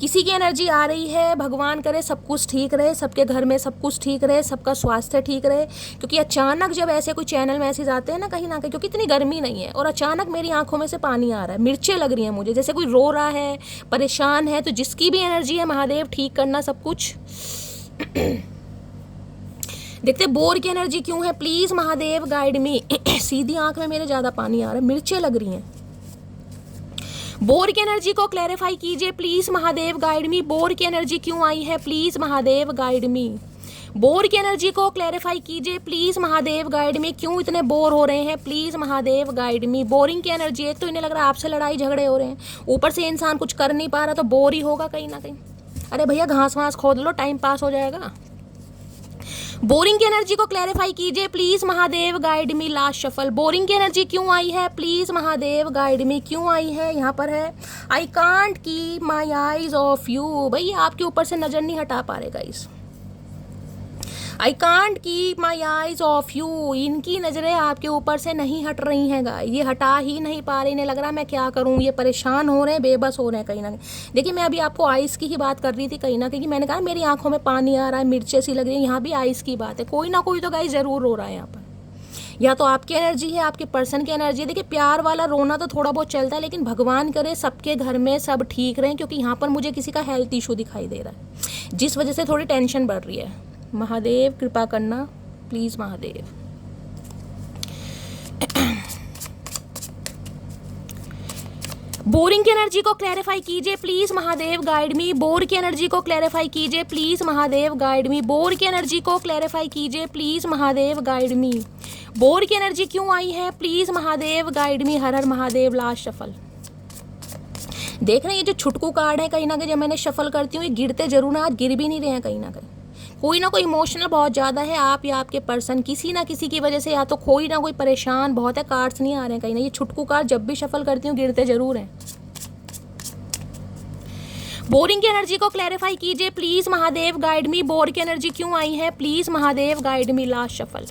किसी की एनर्जी आ रही है, भगवान करे सब कुछ ठीक रहे, सबके घर में सब कुछ ठीक रहे, सबका स्वास्थ्य ठीक रहे, क्योंकि अचानक जब ऐसे कोई चैनल मैसेज आते हैं ना कहीं ना कहीं, क्योंकि इतनी गर्मी नहीं है और अचानक मेरी आंखों में से पानी आ रहा है, मिर्चें लग रही हैं मुझे, जैसे कोई रो रहा है, परेशान है, तो जिसकी भी एनर्जी है महादेव ठीक करना सब कुछ देखते बोर की एनर्जी क्यों है, प्लीज़ महादेव गाइड मी सीधी आंख में मेरे ज़्यादा पानी आ रहा है, मिर्चें लग रही हैं, बोर की एनर्जी को क्लैरिफाई कीजिए please Mahadev guide me. Bore की एनर्जी क्यों आई है, please Mahadev guide me. Bore की एनर्जी को क्लैरिफाई कीजिए प्लीज महादेव गाइड मी। क्यों इतने बोर हो रहे हैं, please Mahadev guide me. Boring की एनर्जी, एक तो इन्हें लग रहा है आपसे लड़ाई झगड़े हो रहे हैं, ऊपर से इंसान कुछ कर नहीं पा रहा तो बोर ही होगा कहीं ना कहीं। अरे भैया घास वास खोद लो, टाइम पास हो जाएगा। बोरिंग की एनर्जी को क्लैरिफाई कीजिए please Mahadev guide me. Last shuffle. Boring की एनर्जी क्यों आई है, प्लीज महादेव गाइड मी। क्यों आई है, यहाँ पर है I can't keep my eyes of you. भाई आपके ऊपर से नजर नहीं हटा पा रहे guys. I can't keep my eyes of you. इनकी नज़रें आपके ऊपर से नहीं हट रही हैं गाइस, ये हटा ही नहीं पा रही। इन्हें लग रहा मैं क्या करूँ, ये परेशान हो रहे हैं, बेबस हो रहे हैं कहीं ना कहीं। देखिए मैं अभी आपको आइस की ही बात कर रही थी कहीं ना कहीं, मैंने कहा मेरी आंखों में पानी आ रहा है, मिर्चें सी लग रही है, यहाँ भी आइस की बात है। कोई ना कोई तो गाइस ज़रूर रो रहा है यहाँ पर, या तो आपकी एनर्जी है, आपके पर्सन की एनर्जी है। देखिए प्यार वाला रोना तो थोड़ा बहुत चलता है, लेकिन भगवान करे सबके घर में सब ठीक रहें, क्योंकि यहाँ पर मुझे किसी का हेल्थ इशू दिखाई दे रहा है जिस वजह से थोड़ी टेंशन बढ़ रही है। महादेव कृपा करना प्लीज महादेव। बोरिंग की एनर्जी को क्लैरिफाई कीजिए please Mahadev guide me. Bore की एनर्जी को क्लैरिफाई कीजिए please Mahadev guide me. Bore की एनर्जी को क्लैरिफाई कीजिए please Mahadev guide me. Bore की एनर्जी क्यों आई है, प्लीज महादेव गाइड मी। हर हर महादेव। Last shuffle. देख रहे हैं ये जो छुटकू कार्ड है कहीं ना कहीं जब मैंने शफल करती हूँ ये गिरते जरूर ना, आज गिर भी नहीं रहे हैं कहीं ना कहीं। कोई ना कोई इमोशनल बहुत ज़्यादा है, आप या आपके पर्सन किसी ना किसी की वजह से या तो कोई ना कोई परेशान बहुत है। कार्ड्स नहीं आ रहे हैं कहीं ना, ये छुटकू कार्ड जब भी शफल करती हूँ गिरते जरूर हैं। बोरिंग की एनर्जी को क्लैरिफाई कीजिए please Mahadev guide me. Bore की एनर्जी क्यों आई है, please Mahadev guide me. Last shuffle.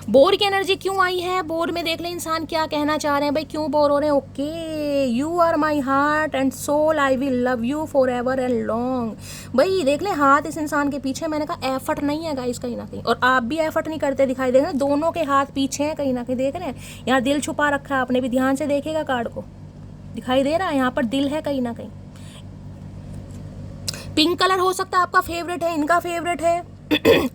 Bore की एनर्जी क्यों आई है, बोर में देख ले इंसान क्या कहना चाह रहे हैं भाई, क्यों बोर हो रहे हैं। Okay, you are my heart and soul, I will love you forever and long. भाई देख ले हाथ इस इंसान के पीछे, मैंने कहा एफर्ट नहीं है गाइस कहीं ना कहीं, और आप भी एफर्ट नहीं करते दिखाई दे रहे हैं, दोनों के हाथ पीछे हैं कहीं ना कहीं। देख रहे हैं यहाँ दिल छुपा रखा है आपने भी, ध्यान से देखिएगा कार्ड को, दिखाई दे रहा है यहाँ पर दिल है कहीं ना कहीं। पिंक कलर हो सकता है आपका फेवरेट है, इनका फेवरेट है,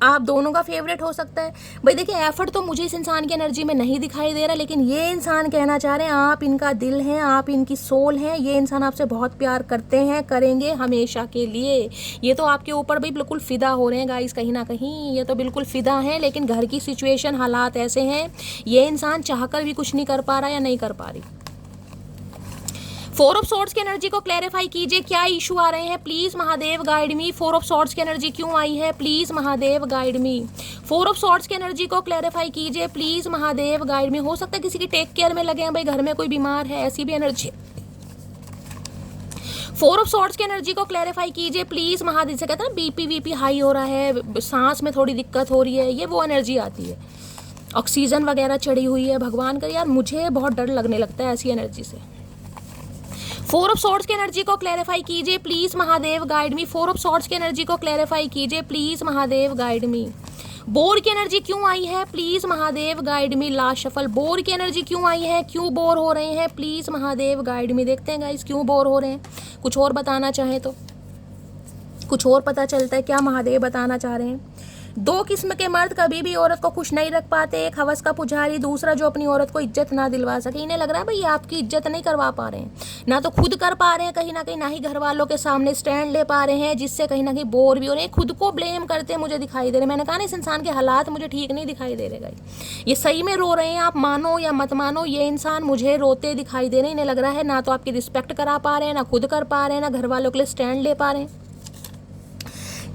आप दोनों का फेवरेट हो सकता है। भाई देखिए एफर्ट तो मुझे इस इंसान की एनर्जी में नहीं दिखाई दे रहा, लेकिन ये इंसान कहना चाह रहे हैं आप इनका दिल हैं, आप इनकी सोल हैं, ये इंसान आपसे बहुत प्यार करते हैं, करेंगे हमेशा के लिए। ये तो आपके ऊपर भाई बिल्कुल फिदा हो रहे हैं गाइस कहीं ना कहीं, ये तो बिल्कुल फिदा हैं, लेकिन घर की सिचुएशन हालात ऐसे हैं ये इंसान चाहकर भी कुछ नहीं कर पा रहा या नहीं कर पा रही। फोर ऑफ सॉर्ड्स की एनर्जी को क्लैरिफाई कीजिए, क्या इशू आ रहे हैं, please Mahadev guide me. Four of swords की एनर्जी क्यों आई है, please Mahadev guide me. Four of swords की एनर्जी को क्लैरिफाई कीजिए प्लीज महादेव गाइड मी। हो सकता है किसी की टेक केयर में लगे हैं भाई, घर में कोई बीमार है, ऐसी भी एनर्जी। फोर ऑफ सॉर्ड्स की एनर्जी को क्लैरिफाई कीजिए प्लीज महादेव। से कहते हैं बीपी वीपी हाई हो रहा है, सांस में थोड़ी दिक्कत हो रही है, ये वो एनर्जी आती है, ऑक्सीजन वगैरह चढ़ी हुई है। भगवान का यार मुझे बहुत डर लगने लगता है ऐसी एनर्जी से। फोर ऑफ सॉर्ड्स की एनर्जी को क्लैरिफाई कीजिए please Mahadev guide me. Four of swords की एनर्जी को क्लैरिफाई कीजिए please Mahadev guide me. Bore की एनर्जी क्यों आई है, please Mahadev guide me. Last shuffle. Bore की एनर्जी क्यों आई है, क्यों बोर हो रहे हैं, प्लीज महादेव गाइड मी। देखते हैं गाइस क्यों बोर हो रहे हैं, कुछ और बताना चाहें तो कुछ और पता चलता है क्या महादेव बताना चाह रहे हैं। दो किस्म के मर्द कभी भी औरत को खुश नहीं रख पाते, एक हवस का पुजारी, दूसरा जो अपनी औरत को इज्जत ना दिलवा सके। इन्हें लग रहा है भाई आपकी इज्जत नहीं करवा पा रहे हैं, ना तो खुद कर पा रहे हैं कहीं ना कहीं, ना ही घर वालों के सामने स्टैंड ले पा रहे हैं, जिससे कहीं ना कहीं बोर भी हो रहे हैं, खुद को ब्लेम करते मुझे दिखाई दे रहे। मैंने कहा ना इस इंसान के हालात मुझे ठीक नहीं दिखाई दे रहे, ये सही में रो रहे हैं, आप मानो या मत मानो ये इंसान मुझे रोते दिखाई दे रहे हैं। इन्हें लग रहा है ना तो आपकी रिस्पेक्ट करा पा रहे हैं, ना खुद कर पा रहे हैं, ना घर वालों के लिए स्टैंड ले पा रहे हैं।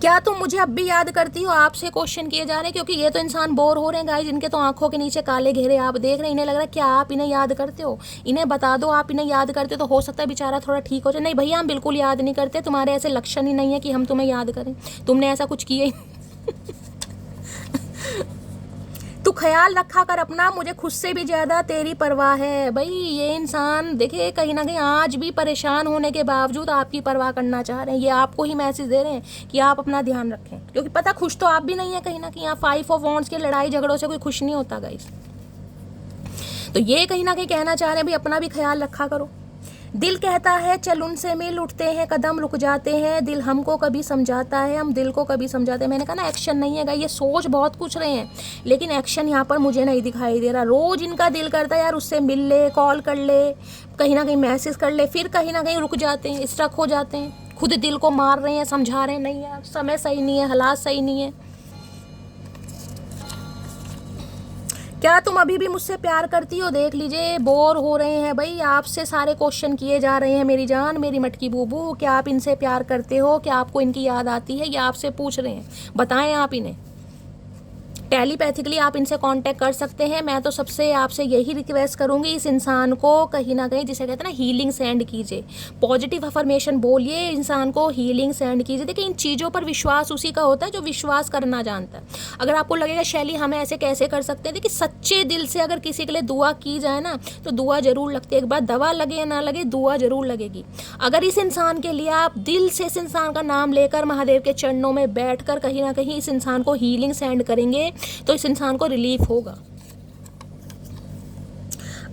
क्या तुम मुझे अब भी याद करती हो, आपसे क्वेश्चन किए जा रहे हैं, क्योंकि ये तो इंसान बोर हो रहे हैं गाइस, इनके तो आंखों के नीचे काले घेरे आप देख रहे हैं। इन्हें लग रहा है क्या आप इन्हें याद करते हो, इन्हें बता दो आप इन्हें याद करते हो तो हो सकता है बेचारा थोड़ा ठीक हो जाए। नहीं भैया हम बिल्कुल याद नहीं करते, तुम्हारे ऐसे लक्षण ही नहीं है कि हम तुम्हें याद करें, तुमने ऐसा कुछ किया ही तू ख्याल रखा कर अपना, मुझे खुद से भी ज़्यादा तेरी परवाह है। भाई ये इंसान देखिए कहीं ना कहीं आज भी परेशान होने के बावजूद आपकी परवाह करना चाह रहे हैं, ये आपको ही मैसेज दे रहे हैं कि आप अपना ध्यान रखें, क्योंकि पता खुश तो आप भी नहीं है कहीं ना कहीं। यहाँ 5 ऑफ वॉन्ड्स के लड़ाई झगड़ों से कोई खुश नहीं होता गाइस, तो ये कहीं ना कहीं कहना चाह रहे हैं भाई अपना भी ख्याल रखा करो। दिल कहता है चल उनसे मिल, उठते हैं कदम रुक जाते हैं, दिल हमको कभी समझाता है, हम दिल को कभी समझाते हैं। मैंने कहा ना एक्शन नहीं है, ये सोच बहुत कुछ रहे हैं लेकिन एक्शन यहाँ पर मुझे नहीं दिखाई दे रहा। रोज़ इनका दिल करता है यार उससे मिल ले, कॉल कर ले, कहीं ना कहीं मैसेज कर ले, फिर कहीं ना कहीं रुक जाते हैं, स्ट्रक हो जाते हैं, खुद दिल को मार रहे हैं, समझा रहे हैं नहीं यार समय सही नहीं है, हालात सही नहीं है। क्या तुम अभी भी मुझसे प्यार करती हो? देख लीजिए बोर हो रहे हैं भाई, आपसे सारे क्वेश्चन किए जा रहे हैं मेरी जान, मेरी मटकी बूबू। क्या आप इनसे प्यार करते हो? क्या आपको इनकी याद आती है? ये आपसे पूछ रहे हैं, बताएं आप इन्हें। टेलीपैथिकली आप इनसे कांटेक्ट कर सकते हैं। मैं तो सबसे आपसे यही रिक्वेस्ट करूंगी, इस इंसान को कहीं ना कहीं जिसे कहते हैं ना हीलिंग सेंड कीजिए, पॉजिटिव अफर्मेशन बोलिए, इंसान को हीलिंग सेंड कीजिए। देखिए इन चीज़ों पर विश्वास उसी का होता है जो विश्वास करना जानता है। अगर आपको लगेगा शैली हमें ऐसे कैसे कर सकते हैं, देखिए सच्चे दिल से अगर किसी के लिए दुआ की जाए ना तो दुआ जरूर लगती है। एक बार दवा लगे या ना लगे दुआ जरूर लगेगी। अगर इस इंसान के लिए आप दिल से इस इंसान का नाम लेकर महादेव के चरणों में बैठकर कहीं ना कहीं इस इंसान को हीलिंग सेंड करेंगे तो इस इंसान को रिलीफ होगा।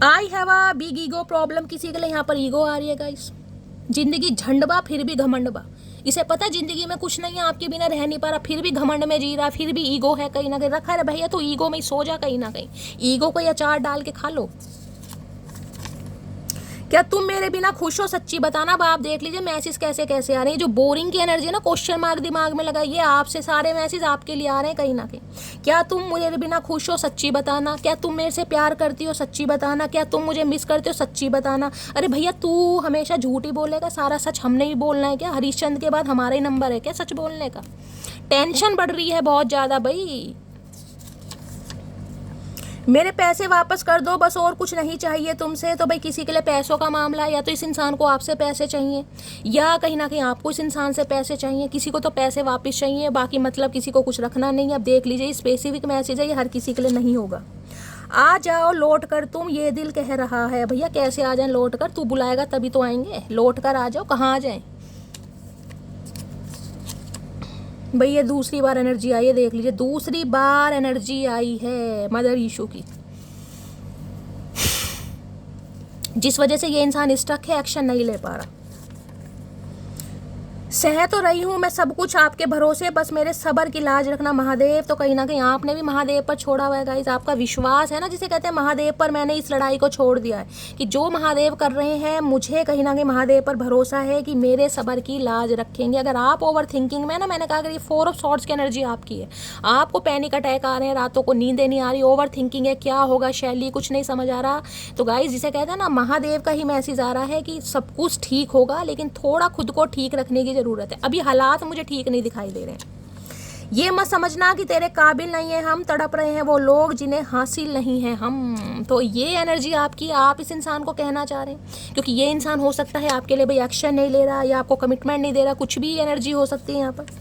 I have a big ego problem, किसी के लिए यहाँ पर ईगो आ रही है गाइस। जिंदगी झंडबा फिर भी घमंडबा, इसे पता है जिंदगी में कुछ नहीं है, आपके बिना रह नहीं पा रहा, फिर भी घमंड में जी रहा, फिर भी ईगो है कहीं ना कहीं रखा है। भैया तो ईगो में ही सो जा, कहीं ना कहीं ईगो को अचार डाल के खा लो। क्या तुम मेरे बिना खुश हो? सच्ची बताना। अब आप देख लीजिए मैसेज कैसे कैसे आ रहे हैं, जो बोरिंग की एनर्जी है ना, क्वेश्चन मार्क दिमाग में लगाइए, आपसे सारे मैसेज आपके लिए आ रहे हैं कहीं ना कहीं। क्या तुम मेरे बिना खुश हो? सच्ची बताना। क्या तुम मेरे से प्यार करती हो? सच्ची बताना। क्या तुम मुझे मिस करते हो? सच्ची बताना। अरे भैया तू हमेशा झूठ ही बोलेगा, सारा सच हमने ही बोलना है क्या? हरीशचंद्र के बाद हमारा ही नंबर है क्या सच बोलने का? टेंशन बढ़ रही है बहुत ज़्यादा भाई। मेरे पैसे वापस कर दो बस, और कुछ नहीं चाहिए तुमसे। तो भाई किसी के लिए पैसों का मामला है, या तो इस इंसान को आपसे पैसे चाहिए या कहीं ना कहीं आपको इस इंसान से पैसे चाहिए। किसी को तो पैसे वापस चाहिए, बाकी मतलब किसी को कुछ रखना नहीं है। अब देख लीजिए स्पेसिफिक मैसेज है, ये हर किसी के लिए नहीं होगा। आ जाओ लौट कर तुम, ये दिल कह रहा है। भैया कैसे आ जाए लौट कर? तू बुलाएगा तभी तो आएंगे, लौट कर आ जाओ। कहाँ आ जाए भाई? ये दूसरी बार एनर्जी आई है, देख लीजिए दूसरी बार एनर्जी आई है मदर इशू की, जिस वजह से ये इंसान स्टक है, एक्शन नहीं ले पा रहा। सह तो रही हूँ मैं सब कुछ आपके भरोसे, बस मेरे सब्र की लाज रखना महादेव। तो कहीं ना कहीं आपने भी महादेव पर छोड़ा हुआ है गाइस। आपका विश्वास है ना, जिसे कहते हैं महादेव पर मैंने इस लड़ाई को छोड़ दिया है, कि जो महादेव कर रहे हैं मुझे कहीं ना कहीं महादेव पर भरोसा है कि मेरे सब्र की लाज रखेंगे। अगर आप ओवर थिंकिंग में ना, मैंने कहा अगर ये 4 ऑफ सॉर्ड्स की एनर्जी आपकी है, आपको पैनिक अटैक आ रहे हैं, रातों को नींदें नहीं आ रही, ओवर थिंकिंग है, क्या होगा शैली कुछ नहीं समझ आ रहा, तो गाइस जिसे कहते हैं ना महादेव का ही मैसेज आ रहा है कि सब कुछ ठीक होगा, लेकिन थोड़ा खुद को ठीक रखने की जरूरत है। अभी हालात मुझे ठीक नहीं दिखाई दे रहे हैं। ये मत समझना कि तेरे काबिल नहीं है हम, तड़प रहे हैं वो लोग जिन्हें हासिल नहीं है हम। तो ये एनर्जी आपकी, आप इस इंसान को कहना चाह रहे हैं, क्योंकि ये इंसान हो सकता है आपके लिए भाई एक्शन नहीं ले रहा या आपको कमिटमेंट नहीं दे रहा, कुछ भी एनर्जी हो सकती है यहाँ पर।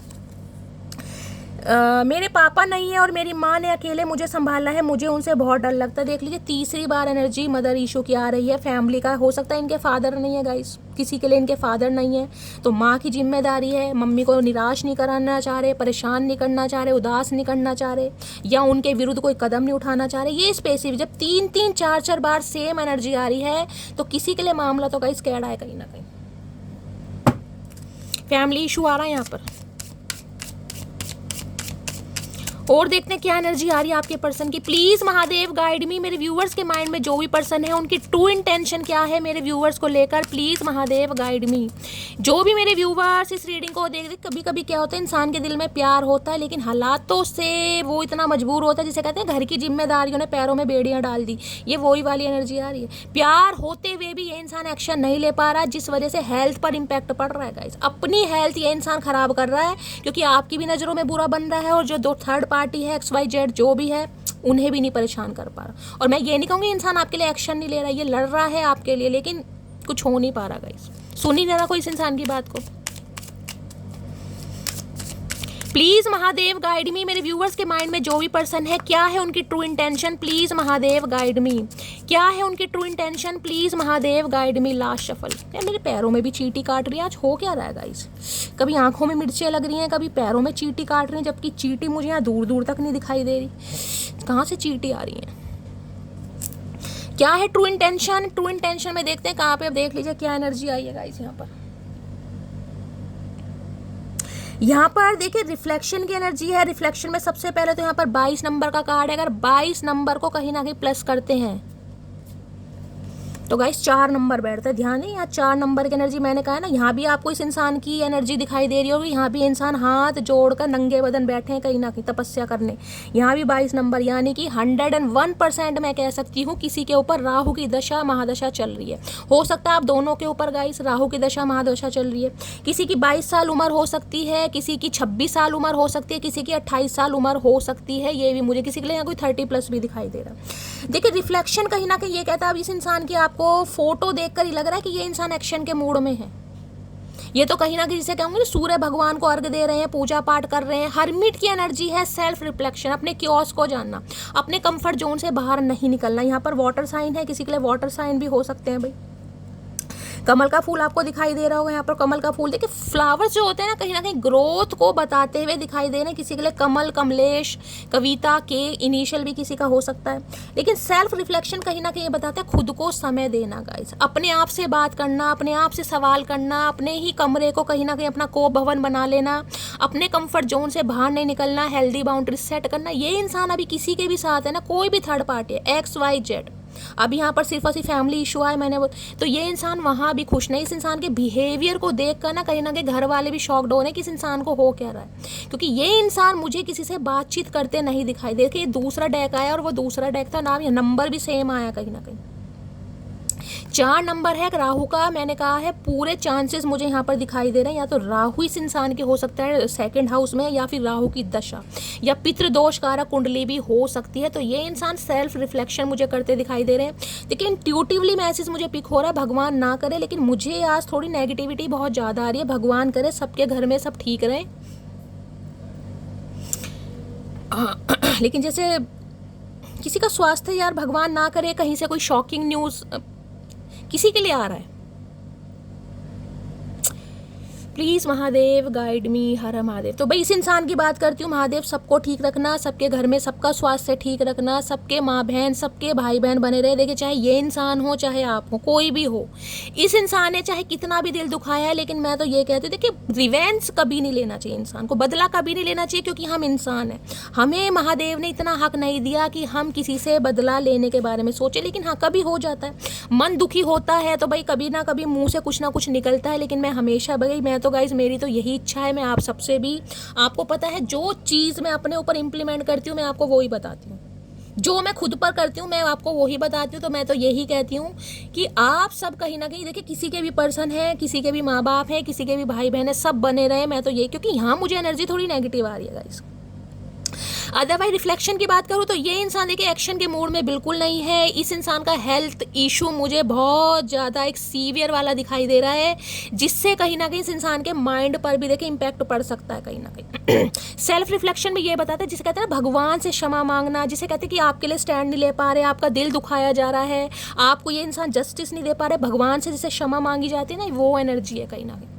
मेरे पापा नहीं है और मेरी माँ ने अकेले मुझे संभाला है, मुझे उनसे बहुत डर लगता है। देख लीजिए तीसरी बार एनर्जी मदर इशू की आ रही है, फैमिली का। हो सकता है इनके फादर नहीं है गाइस, किसी के लिए इनके फादर नहीं है, तो माँ की जिम्मेदारी है। मम्मी को निराश नहीं कराना चाह रहे, परेशान नहीं करना चाह रहे, उदास नहीं करना चाह रहे, या उनके विरुद्ध कोई कदम नहीं उठाना चाह रहे। ये स्पेसिफिक जब 3-3 4-4 बार सेम एनर्जी आ रही है तो किसी के लिए मामला तो गाइस कैड़ा है, कहीं ना कहीं फैमिली इशू आ रहा है यहाँ पर। और देखते हैं क्या एनर्जी आ रही है आपके पर्सन की। प्लीज महादेव गाइड मी। मेरे व्यूअर्स के माइंड में जो भी पर्सन है उनकी ट्रू इंटेंशन क्या है मेरे व्यूअर्स को लेकर, प्लीज महादेव गाइड मी। जो भी मेरे व्यूअर्स इस रीडिंग को देख देख, कभी कभी क्या होता है इंसान के दिल में प्यार होता है, लेकिन हालातों से वो इतना मजबूर होता है, जिसे कहते हैं घर की जिम्मेदारियों ने पैरों में बेड़ियां डाल दी। ये वही वाली एनर्जी आ रही है। प्यार होते हुए भी ये इंसान एक्शन नहीं ले पा रहा, जिस वजह से हेल्थ पर इम्पैक्ट पड़ रहा है गाइस। अपनी हेल्थ ये इंसान खराब कर रहा है, क्योंकि आपकी भी नजरों में बुरा बन रहा है, और जो 2 थर्ड पार्टी है XYZ जो भी है उन्हें भी नहीं परेशान कर पा रहा। और मैं ये नहीं कहूँगी इंसान आपके लिए एक्शन नहीं ले रहा, ये लड़ रहा है आपके लिए, लेकिन कुछ हो नहीं पा रहा गाइस। सुन ही नहीं रहा कोई इस इंसान की बात को। प्लीज महादेव गाइड मी। मेरे व्यूअर्स के माइंड में जो भी पर्सन है, क्या है उनकी true intention, please Mahadev guide मी। क्या है उनकी true intention, please Mahadev guide me. Last shuffle. यार मेरे पैरों में भी चींटी काट रही है, आज हो क्या रहा है गाइस? कभी आंखों में मिर्चें लग रही हैं, कभी पैरों में चींटी काट रही हैं, जबकि चींटी मुझे यहाँ दूर दूर तक नहीं दिखाई दे रही। कहाँ से चींटी आ रही है? क्या है ट्रू इंटेंशन? ट्रू इंटेंशन में देखते हैं कहाँ पे, अब देख लीजिए क्या एनर्जी आई है गाइस यहाँ पर। यहाँ पर देखिए रिफ्लेक्शन की एनर्जी है। रिफ्लेक्शन में सबसे पहले तो यहाँ पर 22 नंबर का कार्ड है। अगर 22 नंबर को कहीं ना कहीं प्लस करते हैं तो गाइस 4 नंबर बैठता है। ध्यान है, यहाँ 4 नंबर की एनर्जी मैंने कहा है ना, यहाँ भी आपको इस इंसान की एनर्जी दिखाई दे रही होगी। यहाँ भी इंसान हाथ जोड़कर नंगे बदन बैठे हैं कहीं ना कहीं तपस्या करने। यहाँ भी 22 नंबर, यानी कि 101% मैं कह सकती हूँ किसी के ऊपर राहु की दशा महादशा चल रही है। हो सकता है आप दोनों के ऊपर गाइस राहु की दशा महादशा चल रही है। किसी की 22 साल उम्र हो सकती है, किसी की 26 साल उम्र हो सकती है, किसी की 28 साल उम्र हो सकती है। ये भी मुझे किसी के लिए यहाँ कोई 30+ भी दिखाई दे रहा है। देखिए रिफ्लेक्शन कहीं ना कहीं ये कहता है, अब इस इंसान की आपको फोटो देखकर ही लग रहा है कि ये इंसान एक्शन के मूड में है। ये तो कहीं ना कहीं जिसे कहूंगे सूर्य भगवान को अर्घ दे रहे हैं, पूजा पाठ कर रहे हैं। हरमिट की एनर्जी है, सेल्फ रिफ्लेक्शन, अपने क्योस को जानना, अपने कंफर्ट जोन से बाहर नहीं निकलना। यहाँ पर वाटर साइन है, किसी के लिए वाटर साइन भी हो सकते हैं भाई। कमल का फूल आपको दिखाई दे रहा होगा। यहाँ पर कमल का फूल देखिए, फ्लावर्स जो होते हैं ना कहीं ग्रोथ को बताते हुए दिखाई दे रहे हैं। किसी के लिए कमल, कमलेश, कविता के इनिशियल भी किसी का हो सकता है। लेकिन सेल्फ रिफ्लेक्शन कहीं ना कहीं ये बताता है खुद को समय देना गाइस, अपने आप से बात करना, अपने आप से सवाल करना, अपने ही कमरे को कहीं ना कहीं अपना को भवन बना लेना, अपने कंफर्ट जोन से बाहर नहीं निकलना, हेल्दी बाउंड्री सेट करना। ये इंसान अभी किसी के भी साथ है ना, कोई भी थर्ड पार्टी है, XYZ, अभी यहाँ पर सिर्फ और सिर्फ फैमिली इशू आए मैंने तो ये इंसान वहाँ भी खुश नहीं। इस इंसान के बिहेवियर को देख कर ना कहीं घर वाले भी शॉक्ड हो रहे हैं कि इस इंसान को हो क्या रहा है, क्योंकि ये इंसान मुझे किसी से बातचीत करते नहीं दिखाई दे। देखिए दूसरा डेक आया और वो दूसरा डेक था, नाम या नंबर भी सेम आया कहीं ना कहीं। 4 नंबर है राहु का, मैंने कहा है पूरे चांसेस मुझे यहाँ पर दिखाई दे रहे हैं। या तो राहु इस इंसान के हो सकता है 2nd हाउस में, या फिर राहु की दशा या पितृदोष कारक कुंडली भी हो सकती है। तो ये इंसान सेल्फ रिफ्लेक्शन मुझे करते दिखाई दे रहे हैं। लेकिन इंट्यूटिवली मैसेज मुझे पिक हो रहा है, भगवान ना करे, लेकिन मुझे आज थोड़ी नेगेटिविटी बहुत ज़्यादा आ रही है। भगवान करे सबके घर में सब ठीक रहे। लेकिन जैसे किसी का स्वास्थ्य यार भगवान ना करे, कहीं से कोई शॉकिंग न्यूज़ किसी के लिए आ रहा है। प्लीज़ महादेव गाइड मी, हर महादेव। तो भाई इस इंसान की बात करती हूँ, महादेव सबको ठीक रखना, सबके घर में सबका स्वास्थ्य ठीक रखना, सबके माँ बहन सबके भाई बहन बने रहे। देखिए चाहे ये इंसान हो चाहे आप हो, कोई भी हो, इस इंसान ने चाहे कितना भी दिल दुखाया है, लेकिन मैं तो ये कहती हूँ देखिए रिवेंज कभी नहीं लेना चाहिए, इंसान को बदला कभी नहीं लेना चाहिए, क्योंकि हम इंसान हैं। हमें महादेव ने इतना हक नहीं दिया कि हम किसी से बदला लेने के बारे में सोचें। लेकिन हाँ कभी हो जाता है, मन दुखी होता है तो भाई कभी ना कभी मुँह से कुछ ना कुछ निकलता है। लेकिन मैं हमेशा भाई मैं तो गाइज मेरी तो यही इच्छा है, मैं आप सबसे भी, आपको पता है जो चीज़ मैं अपने ऊपर इम्प्लीमेंट करती हूँ मैं आपको वो ही बताती हूँ, जो मैं खुद पर करती हूँ मैं आपको वही बताती हूँ। तो मैं तो यही कहती हूँ कि आप सब कहीं ना कहीं देखिए, किसी के भी पर्सन है, किसी के भी माँ बाप है, किसी के भी भाई बहन है, सब बने रहे। मैं तो ये, क्योंकि यहाँ मुझे एनर्जी थोड़ी नेगेटिव आ रही है गाइस। अदरवाइज रिफ्लेक्शन की बात करूँ तो ये इंसान देखिए एक्शन के मूड में बिल्कुल नहीं है। इस इंसान का हेल्थ इशू मुझे बहुत ज़्यादा एक सीवियर वाला दिखाई दे रहा है, जिससे कहीं ना कहीं इस इंसान के माइंड पर भी देखिए इम्पैक्ट पड़ सकता है कहीं ना कहीं। सेल्फ रिफ्लेक्शन में ये बताता है, जिसे कहते हैं ना भगवान से क्षमा मांगना, जिसे कहते हैं कि आपके लिए स्टैंड नहीं ले पा रहे, आपका दिल दुखाया जा रहा है, आपको ये इंसान जस्टिस नहीं दे पा रहे, भगवान से जिसे क्षमा मांगी जाती है ना, वो एनर्जी है कहीं ना कहीं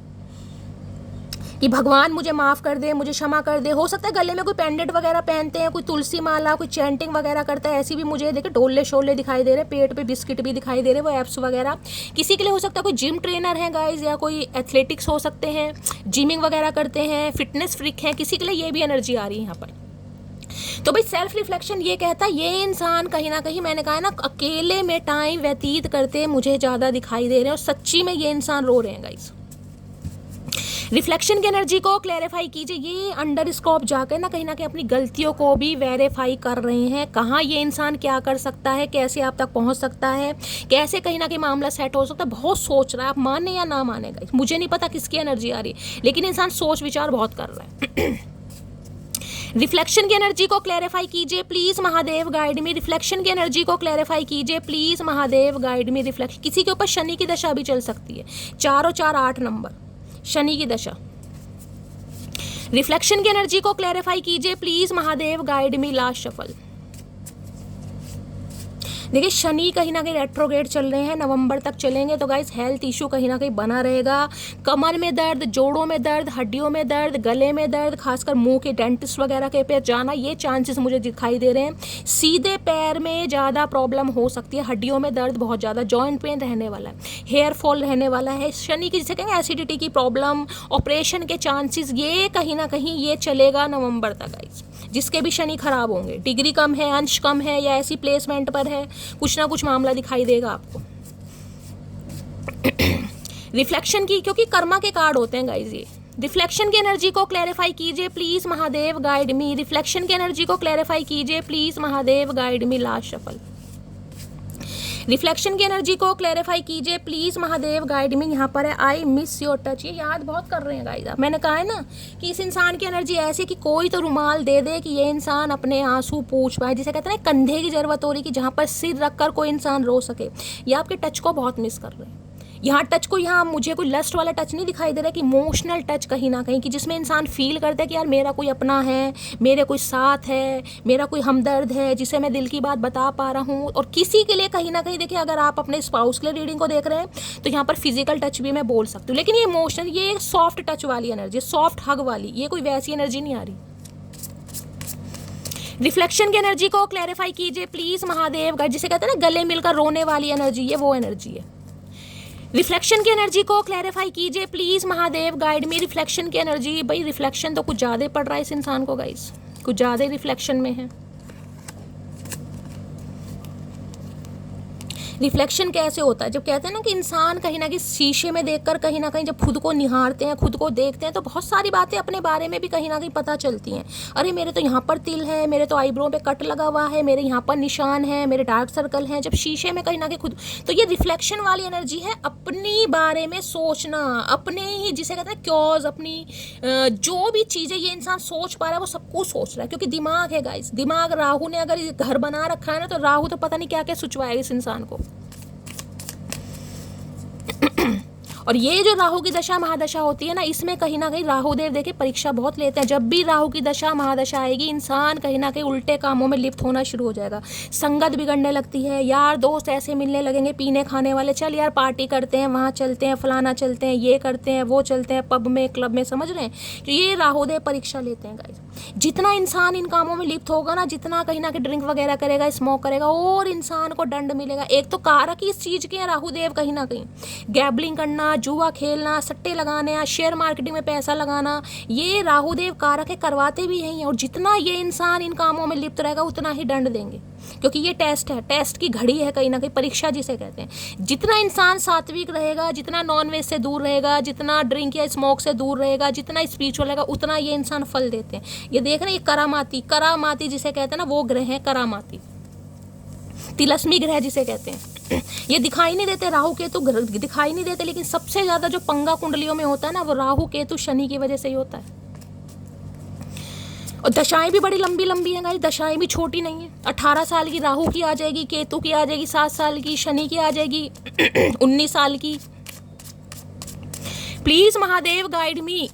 कि भगवान मुझे माफ़ कर दे, मुझे क्षमा कर दे। हो सकता है गले में कोई पेंडेंट वगैरह पहनते हैं, कोई तुलसी माला, कोई चैंटिंग वगैरह करता है, ऐसी भी मुझे देखिए डोले शोले दिखाई दे रहे, पेट पे बिस्किट भी दिखाई दे रहे, वो एप्स वगैरह। किसी के लिए हो सकता है कोई जिम ट्रेनर है गाइज, या कोई एथलेटिक्स हो सकते हैं, जिमिंग वगैरह करते हैं, फिटनेस फ्रिक हैं, किसी के लिए ये भी एनर्जी आ रही है यहाँ पर। तो भाई सेल्फ रिफ्लेक्शन ये कहता है ये इंसान कहीं ना कहीं, मैंने कहा ना, अकेले में टाइम व्यतीत करते मुझे ज़्यादा दिखाई दे रहे हैं, और सच्ची में ये इंसान रो रहे हैं गाइज। रिफ्लेक्शन की एनर्जी को क्लैरिफाई कीजिए। ये अंडर स्कोप जाकर ना कहीं अपनी गलतियों को भी वेरीफाई कर रहे हैं, कहाँ ये इंसान क्या कर सकता है, कैसे आप तक पहुंच सकता है, कैसे कहीं ना कहीं मामला सेट हो सकता है। बहुत सोच रहा है, आप माने या ना माने गाइस, मुझे नहीं पता किसकी एनर्जी आ रही है, लेकिन इंसान सोच विचार बहुत कर रहा है। रिफ्लेक्शन की एनर्जी को क्लैरिफाई कीजिए please Mahadev guide me. Reflection की एनर्जी को क्लैरिफाई कीजिए please Mahadev guide me. Reflection, किसी के ऊपर शनि की दशा भी चल सकती है, 4 और 4 8 नंबर शनि की दशा। रिफ्लेक्शन की एनर्जी को क्लैरिफाई कीजिए please Mahadev guide me. Last shuffle. देखिए शनि कहीं ना कहीं रेट्रोग्रेड चल रहे हैं, नवंबर तक चलेंगे, तो गाइस हेल्थ इशू कहीं ना कहीं बना रहेगा। कमर में दर्द, जोड़ों में दर्द, हड्डियों में दर्द, गले में दर्द, खासकर मुंह के डेंटिस्ट वगैरह के पे जाना, ये चांसेस मुझे दिखाई दे रहे हैं। सीधे पैर में ज़्यादा प्रॉब्लम हो सकती है, हड्डियों में दर्द बहुत ज़्यादा, जॉइंट पेन रहने वाला है, हेयर फॉल रहने वाला है, शनि की जिसे कहेंगे एसिडिटी की प्रॉब्लम, ऑपरेशन के चांसेस, ये कहीं ना कहीं ये चलेगा नवंबर तक गाइस। जिसके भी शनि खराब होंगे, डिग्री कम है, अंश कम है, या ऐसी प्लेसमेंट पर है, कुछ ना कुछ मामला दिखाई देगा आपको। रिफ्लेक्शन की, क्योंकि कर्मा के कार्ड होते हैं गाइज ये। रिफ्लेक्शन की एनर्जी को क्लैरिफाई कीजिए please Mahadev, guide me. Reflection की एनर्जी को क्लैरिफाई कीजिए please Mahadev, guide me. Last shuffle. Reflection की एनर्जी को क्लैरिफाई कीजिए प्लीज महादेव, गाइड मी। यहाँ पर है आई मिस योर टच, ये याद बहुत कर रहे हैं गाइस आप। मैंने कहा है ना कि इस इंसान की एनर्जी ऐसी कि कोई तो रुमाल दे दे कि ये इंसान अपने आंसू पूछ पाए, जिसे कहते हैं ना कंधे की जरूरत हो रही कि जहाँ पर सिर रखकर कोई इंसान रो सके। ये आपके टच को बहुत मिस कर रहे हैं। यहाँ टच को, यहाँ मुझे कोई लस्ट वाला टच नहीं दिखाई दे रहा है, कि इमोशनल टच कहीं ना कहीं, कि जिसमें इंसान फील करता है कि यार मेरा कोई अपना है, मेरे कोई साथ है, मेरा कोई हमदर्द है, जिसे मैं दिल की बात बता पा रहा हूँ। और किसी के लिए कहीं ना कहीं, देखिए अगर आप अपने स्पाउस के लिए रीडिंग को देख रहे हैं तो यहाँ पर फिजिकल टच भी मैं बोल सकती हूँ, लेकिन ये इमोशनल, ये सॉफ्ट टच वाली एनर्जी, सॉफ्ट हग वाली, ये कोई वैसी एनर्जी नहीं आ रही। रिफ्लेक्शन की एनर्जी को क्लैरिफाई कीजिए प्लीज महादेव, जिसे कहते हैं ना गले मिलकर रोने वाली एनर्जी, ये वो एनर्जी है। रिफ्लेक्शन की एनर्जी को क्लैरिफाई कीजिए please Mahadev, guide me. Reflection की एनर्जी, भाई रिफ्लेक्शन तो कुछ ज़्यादा पड़ रहा है इस इंसान को गाइस, कुछ ज़्यादा रिफ्लेक्शन में है। रिफ्लेक्शन कैसे होता है? जब कहते हैं ना कि इंसान कहीं ना कहीं शीशे में देखकर कहीं ना कहीं जब खुद को निहारते हैं, खुद को देखते हैं, तो बहुत सारी बातें अपने बारे में भी कहीं ना कहीं पता चलती हैं। अरे मेरे तो यहाँ पर तिल है, मेरे तो आईब्रो पे कट लगा हुआ है, मेरे यहाँ पर निशान है, मेरे डार्क सर्कल हैं। जब शीशे में कहीं ना कहीं खुद, तो ये रिफ्लेक्शन वाली एनर्जी है, अपनी बारे में सोचना, अपने ही जिसे कहते हैं क्योज, अपनी जो भी चीज़ें ये इंसान सोच पा रहा है वो सब कुछ सोच रहा है, क्योंकि दिमाग है गाइस। दिमाग, राहु ने अगर घर बना रखा है ना, तो राहु तो पता नहीं क्या क्या सुचवाएगा इस इंसान को। और ये जो राहु की दशा महादशा होती है ना, इसमें कहीं ना कहीं राहुदेव देखिए परीक्षा बहुत लेते हैं। जब भी राहु की दशा महादशा आएगी, इंसान कहीं ना कहीं उल्टे कामों में लिप्त होना शुरू हो जाएगा, संगत बिगड़ने लगती है, यार दोस्त ऐसे मिलने लगेंगे पीने खाने वाले, चल यार पार्टी करते हैं, वहाँ चलते हैं, फलाना चलते हैं, ये करते हैं, वो चलते हैं, पब में, क्लब में, समझ रहे हैं? तो ये राहुदेव परीक्षा लेते हैं गाइस। जितना इंसान इन कामों में लिप्त होगा ना, जितना कहीं ना कहीं ड्रिंक वगैरह करेगा, स्मोक करेगा, और इंसान को दंड मिलेगा। एक तो कारक इस चीज़ के हैं राहुदेव, कहीं ना कहीं गैबलिंग करना, जुआ खेलना, सट्टे लगाने, शेयर मार्केटिंग में पैसा लगाना, ये राहुदेव कारक है, करवाते भी हैं। और जितना ये इंसान इन कामों में लिप्त रहेगा उतना ही दंड देंगे, क्योंकि ये टेस्ट है, टेस्ट की घड़ी है, कहीं ना कहीं परीक्षा जिसे कहते हैं। जितना इंसान सात्विक रहेगा, जितना नॉनवेज से दूर रहेगा, जितना ड्रिंक या स्मोक से दूर रहेगा, जितना स्पिरिचुअल रहेगा, उतना ये इंसान फल देते हैं। ये देख रहे हैं, ये करामाती, करामाती जिसे कहते हैं ना, वो ग्रह है करामाती, तिलस्मी ग्रह जिसे कहते हैं। ये दिखाई नहीं देते, राहु केतु दिखाई नहीं देते, लेकिन सबसे ज्यादा जो पंगा कुंडलियों में होता है ना, वो राहु केतु शनि की वजह से ही होता है। और दशाएं भी बड़ी लंबी लंबी हैं गाइस, दशाएं भी छोटी नहीं है। 18 साल की राहु की आ जाएगी, केतु की आ जाएगी 7 साल की, शनि की आ जाएगी 19 साल की। Please Mahadev guide me.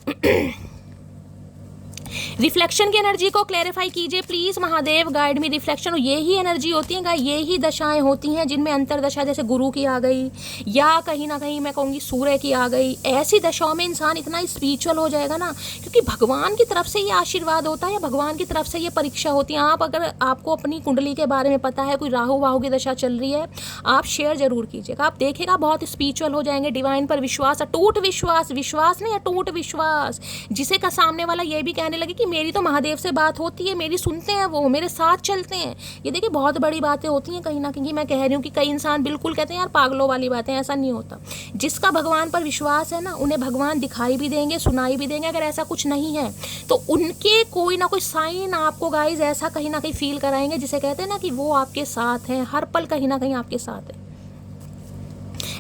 Reflection की एनर्जी को क्लैरिफाई कीजिए please Mahadev, guide me. Reflection ये ही एनर्जी होती है गाइस, ये ही दशाएं होती हैं जिनमें अंतरदशा जैसे गुरु की आ गई, या कहीं ना कहीं मैं कहूँगी सूर्य की आ गई। ऐसी दशाओं में इंसान इतना स्पिरिचुअल हो जाएगा ना, क्योंकि भगवान की तरफ से ये आशीर्वाद होता है, या भगवान की तरफ से ये परीक्षा होती है। आप अगर आपको अपनी कुंडली के बारे में पता है, कोई राहु वाहु की दशा चल रही है, आप शेयर जरूर कीजिएगा, आप देखेगा बहुत स्पिरिचुअल हो जाएंगे। डिवाइन पर विश्वास, अटूट विश्वास, विश्वास नहीं अटूट विश्वास, जिसे का सामने वाला ये भी कहने लगे कि मेरी तो महादेव से बात होती है, मेरी सुनते हैं, वो मेरे साथ चलते हैं। ये देखिए बहुत बड़ी बातें होती हैं कहीं ना कहीं। मैं कह रही हूँ कि कई इंसान बिल्कुल कहते हैं यार पागलों वाली बातें, ऐसा नहीं होता। जिसका भगवान पर विश्वास है ना, उन्हें भगवान दिखाई भी देंगे, सुनाई भी देंगे। अगर ऐसा कुछ नहीं है तो उनके कोई ना कोई साइन आपको गाइज ऐसा कहीं ना कहीं फील कराएंगे, जिसे कहते हैं ना कि वो आपके साथ हैं, हर पल कहीं ना कहीं आपके साथ है।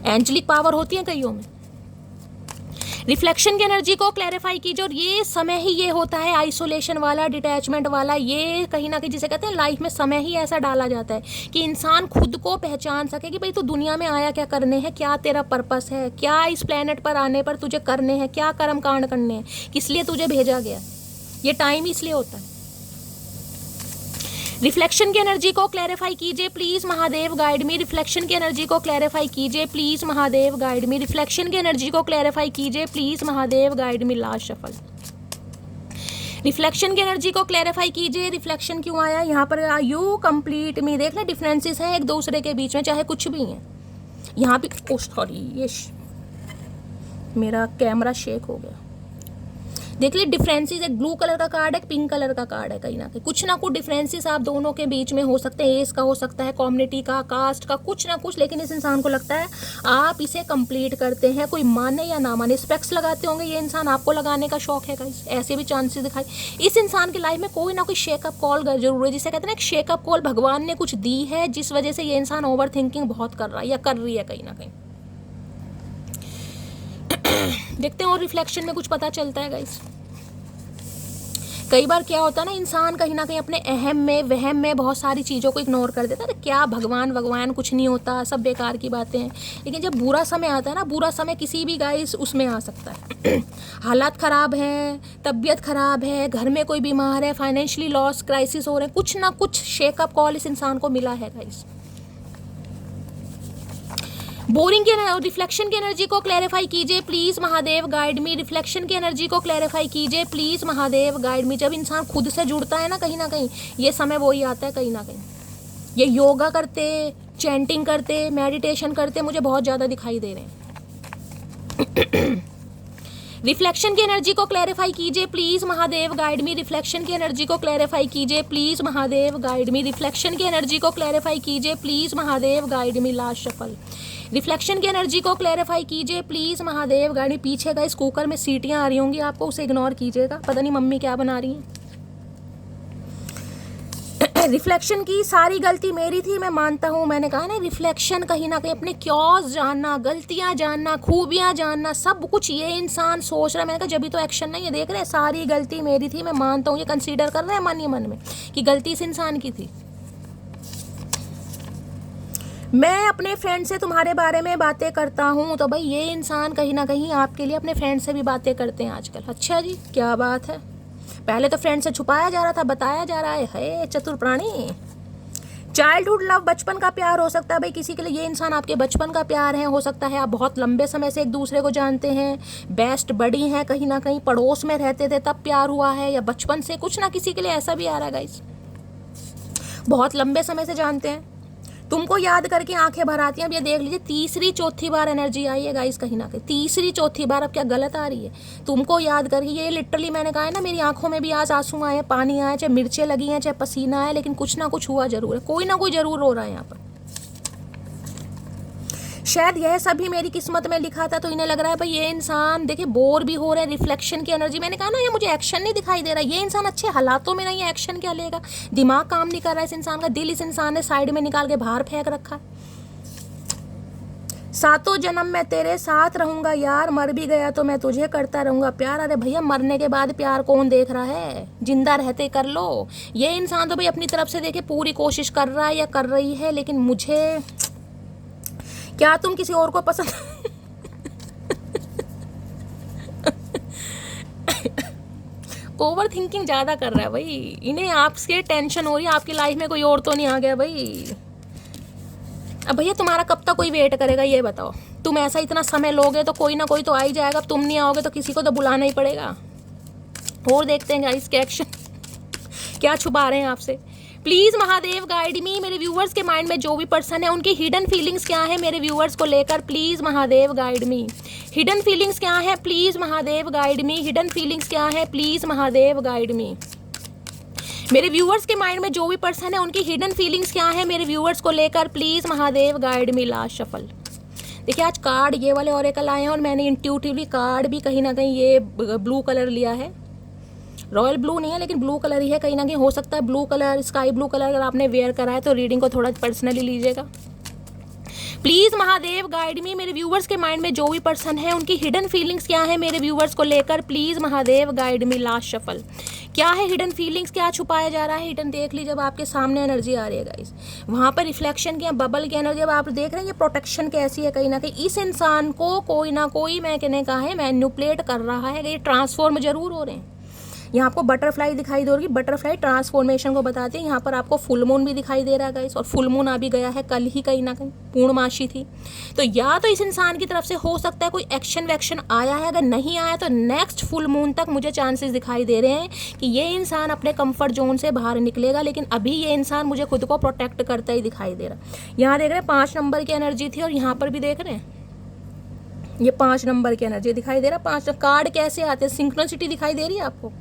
एंजेलिक पावर होती है कईयों में। रिफ्लेक्शन की एनर्जी को क्लैरिफाई कीजिए। और ये समय ही ये होता है आइसोलेशन वाला, डिटैचमेंट वाला, ये कहीं ना कहीं जिसे कहते हैं लाइफ में समय ही ऐसा डाला जाता है कि इंसान खुद को पहचान सके कि भाई तू दुनिया में आया क्या करने हैं, क्या तेरा पर्पस है, क्या इस प्लेनेट पर आने पर तुझे करने हैं, क्या कर्म कांड करने हैं, किस लिए तुझे भेजा गया। ये टाइम इसलिए होता है। रिफ्लेक्शन की एनर्जी को क्लैरिफाई कीजिए please Mahadev guide me. Reflection की एनर्जी को क्लैरिफाई कीजिए please Mahadev guide me. Reflection की एनर्जी को क्लैरिफाई कीजिए please Mahadev guide me. Last shuffle. Reflection की एनर्जी को क्लैरिफाई कीजिए। रिफ्लेक्शन क्यों आया यहाँ पर? यू कंप्लीट मी। देख ले डिफरेंसेस हैं एक दूसरे के बीच में, चाहे कुछ भी हैं यहाँ पे। ओ सॉरी, ये मेरा कैमरा शेक हो गया। देख ली डिफरेंसेस, एक ब्लू कलर का कार्ड है, एक पिंक कलर का कार्ड है। कहीं ना कहीं कुछ ना कुछ डिफरेंसेस आप दोनों के बीच में हो सकते हैं। एज का हो सकता है, कम्युनिटी का, कास्ट का, कुछ ना कुछ। लेकिन इस इंसान को लगता है आप इसे कंप्लीट करते हैं, कोई माने या ना माने। स्पेक्स लगाते होंगे ये इंसान, आपको लगाने का शौक है गाइस, ऐसे भी चांसेस दिखाई। इस इंसान की लाइफ में कोई ना कोई शेकअप कॉल जरूर है, जिसे कहते हैं ना शेकअप कॉल भगवान ने कुछ दी है, जिस वजह से ये इंसान ओवर थिंकिंग बहुत कर रहा है या कर रही है कहीं ना कहीं। देखते हैं और रिफ्लेक्शन में कुछ पता चलता है गाइस। कई बार क्या होता है ना, इंसान कहीं ना कहीं अपने अहम में, वहम में बहुत सारी चीज़ों को इग्नोर कर देता है। तो क्या भगवान कुछ नहीं होता, सब बेकार की बातें हैं। लेकिन जब बुरा समय आता है ना, बुरा समय किसी भी गाइस उसमें आ सकता है। हालात ख़राब हैं, तबीयत ख़राब है, घर में कोई बीमार है, फाइनेंशियली लॉस, क्राइसिस हो रहे हैं, कुछ ना कुछ शेकअप कॉल इस इंसान को मिला है गाइस। बोरिंग की रिफ्लेक्शन की एनर्जी को क्लैरिफाई कीजिए please Mahadev guide me. Reflection की एनर्जी को क्लैरिफाई कीजिए प्लीज महादेव गाइड मी। जब इंसान खुद से जुड़ता है ना कहीं ये समय वही आता है कहीं ना कहीं। ये योगा करते, चैंटिंग करते, मेडिटेशन करते मुझे बहुत ज़्यादा दिखाई दे रहे हैं। रिफ्लेक्शन की एनर्जी को क्लैरिफाई कीजिए please Mahadev guide me. Reflection की एनर्जी को क्लैरिफाई कीजिए please Mahadev guide me. Reflection की एनर्जी को क्लैरिफाई कीजिए please Mahadev guide me. Last shuffle. Reflection की एनर्जी को क्लैरिफाई कीजिए प्लीज महादेव गाइड मी। पीछे का इस कुकर में सीटियां आ रही होंगी आपको, उसे इग्नोर कीजिएगा, पता नहीं मम्मी क्या बना रही हैं। रिफ्लेक्शन की सारी गलती मेरी थी, मैं मानता हूँ। मैंने कहा ना रिफ्लेक्शन कहीं ना कहीं अपने क्योज जानना, गलतियाँ जानना, खूबियाँ जानना, सब कुछ ये इंसान सोच रहा है। मैंने कहा जब भी तो एक्शन नहीं है, देख रहे हैं सारी गलती मेरी थी, मैं मानता हूँ। ये कंसीडर कर रहे हैं मन ही मन में कि गलती इस इंसान की थी। मैं अपने फ्रेंड से तुम्हारे बारे में बातें करता हूँ, तो भाई ये इंसान कहीं ना कहीं आपके लिए अपने फ्रेंड से भी बातें करते हैं आजकल। अच्छा जी, क्या बात है। पहले तो फ्रेंड से छुपाया जा रहा था, बताया जा रहा है चतुर प्राणी। चाइल्डहुड लव, बचपन का प्यार हो सकता है भाई किसी के लिए। ये इंसान आपके बचपन का प्यार है, हो सकता है आप बहुत लंबे समय से एक दूसरे को जानते हैं, बेस्ट बडी हैं, कहीं ना कहीं पड़ोस में रहते थे तब प्यार हुआ है, या बचपन से कुछ ना किसी के लिए ऐसा भी आ रहा है गाइस। बहुत लंबे समय से जानते हैं, तुमको याद करके आंखें भर आती हैं। अब ये देख लीजिए तीसरी चौथी बार एनर्जी आई है गाइस कहीं ना कहीं, तीसरी चौथी बार। अब क्या गलत आ रही है? तुमको याद करके, ये लिटरली मैंने कहा है ना, मेरी आंखों में भी आज आंसू आए, पानी आया, चाहे मिर्चें लगी हैं, चाहे पसीना आया, लेकिन कुछ ना कुछ हुआ जरूर है, कोई ना कोई जरूर हो रहा है यहाँ पर। शायद यह सभी मेरी किस्मत में लिखा था, तो इन्हें लग रहा है भाई ये इंसान देखिए बोर भी हो रहा है। रिफ्लेक्शन की एनर्जी, मैंने कहा ना ये मुझे एक्शन नहीं दिखाई दे रहा। ये इंसान अच्छे हालातों में नहीं है, एक्शन क्या लेगा? दिमाग काम नहीं कर रहा है इस इंसान का, दिल इस इंसान ने साइड में निकाल के बाहर फेंक रखा है। सातों जन्म मैं तेरे साथ रहूंगा यार, मर भी गया तो मैं तुझे करता रहूंगा प्यार। अरे भैया मरने के बाद प्यार कौन देख रहा है, जिंदा रहते कर लो। ये इंसान तो भाई अपनी तरफ से देखे पूरी कोशिश कर रहा है या कर रही है, लेकिन मुझे क्या तुम किसी और को पसंद ओवर थिंकिंग ज़्यादा कर रहा है भाई, इन्हें आपसे टेंशन हो रही है, आपकी लाइफ में कोई और तो नहीं आ गया भाई। अब भैया तुम्हारा कब तक कोई वेट करेगा ये बताओ? तुम ऐसा इतना समय लोगे तो कोई ना कोई तो आ ही जाएगा। तुम नहीं आओगे तो किसी को तो बुलाना ही पड़ेगा। और देखते हैं गाइस क्या एक्शन क्या छुपा रहे हैं आपसे। प्लीज महादेव गाइड मी। मेरे व्यूअर्स के माइंड में जो भी पर्सन है उनकी हिडन फीलिंग्स क्या है मेरे व्यूअर्स को लेकर, please Mahadev guide me. Hidden feelings क्या है please Mahadev guide me. Hidden feelings क्या है प्लीज महादेव गाइड मी। मेरे व्यूअर्स के माइंड में जो भी पर्सन है उनकी हिडन फीलिंग्स क्या है मेरे व्यूअर्स को लेकर, please Mahadev guide me. Last shuffle. देखिए आज कार्ड ये वाले ऑरेकल आए हैं और मैंने इंट्यूटिवली कार्ड भी कहीं ना कहीं ये ब्लू कलर लिया है। रॉयल ब्लू नहीं है लेकिन ब्लू कलर ही है, कहीं ना कहीं हो सकता है blue colour, sky blue colour अगर आपने वेयर करा है तो रीडिंग को थोड़ा पर्सनली लीजिएगा। प्लीज महादेव गाइड मी। मेरे व्यूवर्स के माइंड में जो भी पर्सन है उनकी हिडन फीलिंग्स क्या है मेरे व्यूवर्स को लेकर, please Mahadev guide me. Last shuffle. क्या है हिडन फीलिंग्स, क्या छुपाया जा रहा है हिडन? देख लीजिए जब आपके सामने एनर्जी आ रही है गाइस, वहाँ पर रिफ्लेक्शन की बबल की एनर्जी, अब आप देख रहे हैं ये प्रोटेक्शन कैसी है। कहीं ना कहीं इस इंसान को कोई ना कोई, मैं कहने का है, मैन्युपुलेट कर रहा है, ये ट्रांसफॉर्म जरूर हो रहे हैं। यहाँ आपको बटरफ्लाई दिखाई दे रही, बटरफ्लाई ट्रांसफॉर्मेशन को बताते हैं। यहाँ पर आपको फुल मून भी दिखाई दे रहा है गाइस, और फुल मून आ भी गया है कल ही, कहीं ना कहीं पूर्णमासी थी। तो या तो इस इंसान की तरफ से हो सकता है कोई एक्शन वैक्शन आया है, अगर नहीं आया तो नेक्स्ट फुल मून तक मुझे चांसेस दिखाई दे रहे हैं कि ये इंसान अपने कंफर्ट जोन से बाहर निकलेगा। लेकिन अभी ये इंसान मुझे खुद को प्रोटेक्ट करता ही दिखाई दे रहा। यहाँ देख रहे हैं 5 नंबर की एनर्जी थी, और यहाँ पर भी देख रहे हैं ये 5 नंबर की एनर्जी दिखाई दे रहा। 5 कार्ड कैसे आते हैं, सिंक्रोनिसिटी दिखाई दे रही है आपको।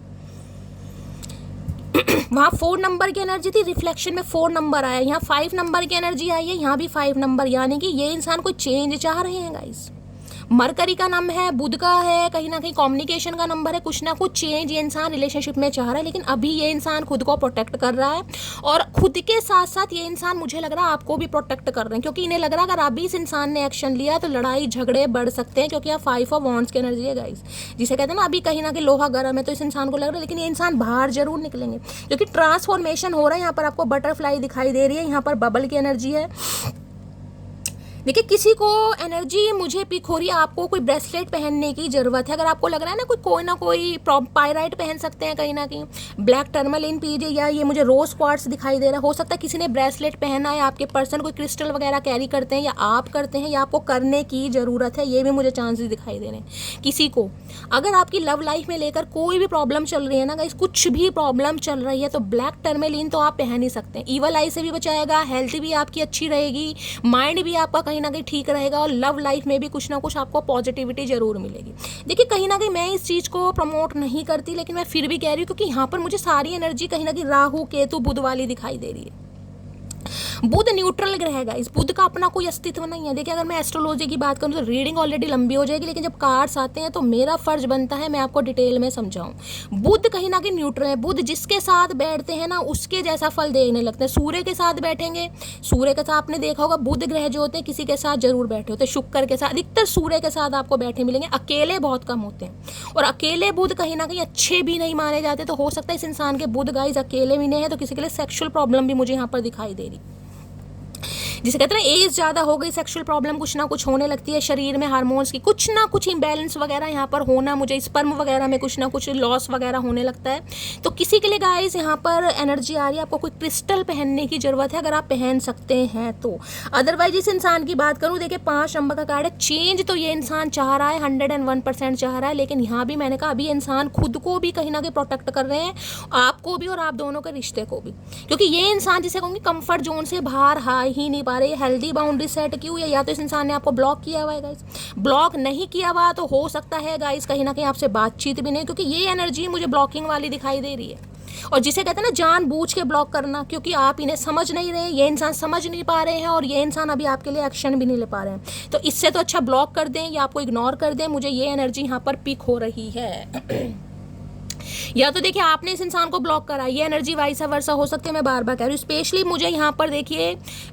वहाँ 4 नंबर की एनर्जी थी, रिफ्लेक्शन में 4 नंबर आया, यहाँ 5 नंबर की एनर्जी आई है, यहाँ भी 5 नंबर, यानी कि ये इंसान कोई चेंज चाह रहे हैं गाइस। मरकरी का नंबर है, बुध का है, कहीं ना कहीं कम्युनिकेशन का नंबर है, कुछ ना कुछ चेंज ये इंसान रिलेशनशिप में चाह रहा है। लेकिन अभी ये इंसान खुद को प्रोटेक्ट कर रहा है, और खुद के साथ साथ ये इंसान मुझे लग रहा है आपको भी प्रोटेक्ट कर रहे हैं, क्योंकि इन्हें लग रहा है अगर अभी इस इंसान ने एक्शन लिया तो लड़ाई झगड़े बढ़ सकते हैं, क्योंकि यहाँ 5 ऑफ वॉन्ड्स की एनर्जी है गाइस, जिसे कहते हैं ना अभी कहीं ना कहीं लोहा गर्म है, तो इस इंसान को लग रहा है, लेकिन ये इंसान बाहर जरूर निकलेंगे, क्योंकि ट्रांसफॉर्मेशन हो रहा है। यहाँ पर आपको बटरफ्लाई दिखाई दे रही है, यहाँ पर बबल की एनर्जी है। देखिए किसी को एनर्जी मुझे पिक हो रही है, आपको कोई ब्रेसलेट पहनने की ज़रूरत है। अगर आपको लग रहा है ना कोई पायराइट पहन सकते हैं, कहीं ना कहीं ब्लैक टर्मलिन पीजिए, या ये मुझे रोज क्वार्ट्स दिखाई दे रहा है। हो सकता है किसी ने ब्रेसलेट पहना है, आपके पर्सन कोई क्रिस्टल वगैरह कैरी करते हैं, या आप करते हैं, या आपको करने की ज़रूरत है, ये भी मुझे चांसेस दिखाई दे रहे हैं। किसी को अगर आपकी लव लाइफ में लेकर कोई भी प्रॉब्लम चल रही है ना गाइस, कुछ भी प्रॉब्लम चल रही है, तो ब्लैक टर्मलिन तो आप पहन ही सकते हैं। ईवल आई से भी बचाएगा, हेल्थ भी आपकी अच्छी रहेगी, माइंड भी आपका कहीं ना कहीं ठीक रहेगा, और लव लाइफ में भी कुछ ना कुछ आपको पॉजिटिविटी जरूर मिलेगी। देखिए कहीं ना कहीं मैं इस चीज़ को प्रमोट नहीं करती, लेकिन मैं फिर भी कह रही हूँ, क्योंकि यहाँ पर मुझे सारी एनर्जी कहीं ना कहीं राहु केतु बुध वाली दिखाई दे रही है। बुध न्यूट्रल ग्रह है इस बुध का अपना कोई अस्तित्व नहीं है। देखिए अगर मैं एस्ट्रोलॉजी की बात करूं तो रीडिंग ऑलरेडी लंबी हो जाएगी, लेकिन जब कार्ड्स आते हैं तो मेरा फर्ज बनता है मैं आपको डिटेल में समझाऊं। बुध कहीं ना कहीं न्यूट्रल है, बुध जिसके साथ बैठते हैं ना उसके जैसा फल देने लगते हैं। सूर्य के साथ बैठेंगे, सूर्य के साथ आपने देखा होगा बुध ग्रह जो होते हैं किसी के साथ जरूर बैठे होते हैं, शुक्र के साथ, अधिकतर सूर्य के साथ आपको बैठे मिलेंगे, अकेले बहुत कम होते हैं। और अकेले बुध कहीं ना कहीं अच्छे भी नहीं माने जाते, तो हो सकता है इस इंसान के बुध गाइस अकेले भी नहीं है, तो किसी के लिए सेक्सुअल प्रॉब्लम भी मुझे यहाँ पर दिखाई दे रही, जिसे कहते हैं एज ज़्यादा हो गई, सेक्सुअल प्रॉब्लम कुछ ना कुछ होने लगती है, शरीर में हार्मोन्स की कुछ ना कुछ इम्बैलेंस वगैरह यहाँ पर होना, मुझे स्पर्म वगैरह में कुछ ना कुछ लॉस वगैरह होने लगता है। तो किसी के लिए गाइस यहाँ पर एनर्जी आ रही है, आपको कोई क्रिस्टल पहनने की ज़रूरत है, अगर आप पहन सकते हैं तो। अदरवाइज इस इंसान की बात करूँ, देखिए 5 नंबर का कार्ड है, चेंज तो ये इंसान चाह रहा है, 101% चाह रहा है, लेकिन यहाँ भी मैंने कहा अभी इंसान खुद को भी कहीं ना कहीं प्रोटेक्ट कर रहे हैं, आपको भी और आप दोनों के रिश्ते को भी, क्योंकि ये इंसान जिसे कहूँगी कंफर्ट जोन से बाहर आ ही नहीं पा रहे। हेल्दी बाउंड्री सेट की हुई है, या तो इस इंसान ने आपको ब्लॉक किया हुआ है गाइस, ब्लॉक नहीं किया हुआ तो हो सकता है गाइस कहीं ना कहीं आपसे बातचीत भी नहीं, क्योंकि ये एनर्जी मुझे ब्लॉकिंग वाली दिखाई दे रही है, और जिसे कहते हैं ना जानबूझ के ब्लॉक करना, क्योंकि आप इन्हें समझ नहीं रहे, ये इंसान समझ नहीं पा रहे हैं, और ये इंसान अभी आपके लिए एक्शन भी नहीं ले पा रहे हैं। तो इससे तो अच्छा ब्लॉक कर दें या आपको इग्नोर कर दें, मुझे ये एनर्जी यहाँ पर पिक हो रही है। या तो देखिए आपने इस इंसान को ब्लॉक करा, ये एनर्जी वाइस वर्सा हो सकती है, मैं बार बार कह रही हूँ। स्पेशली मुझे यहाँ पर देखिए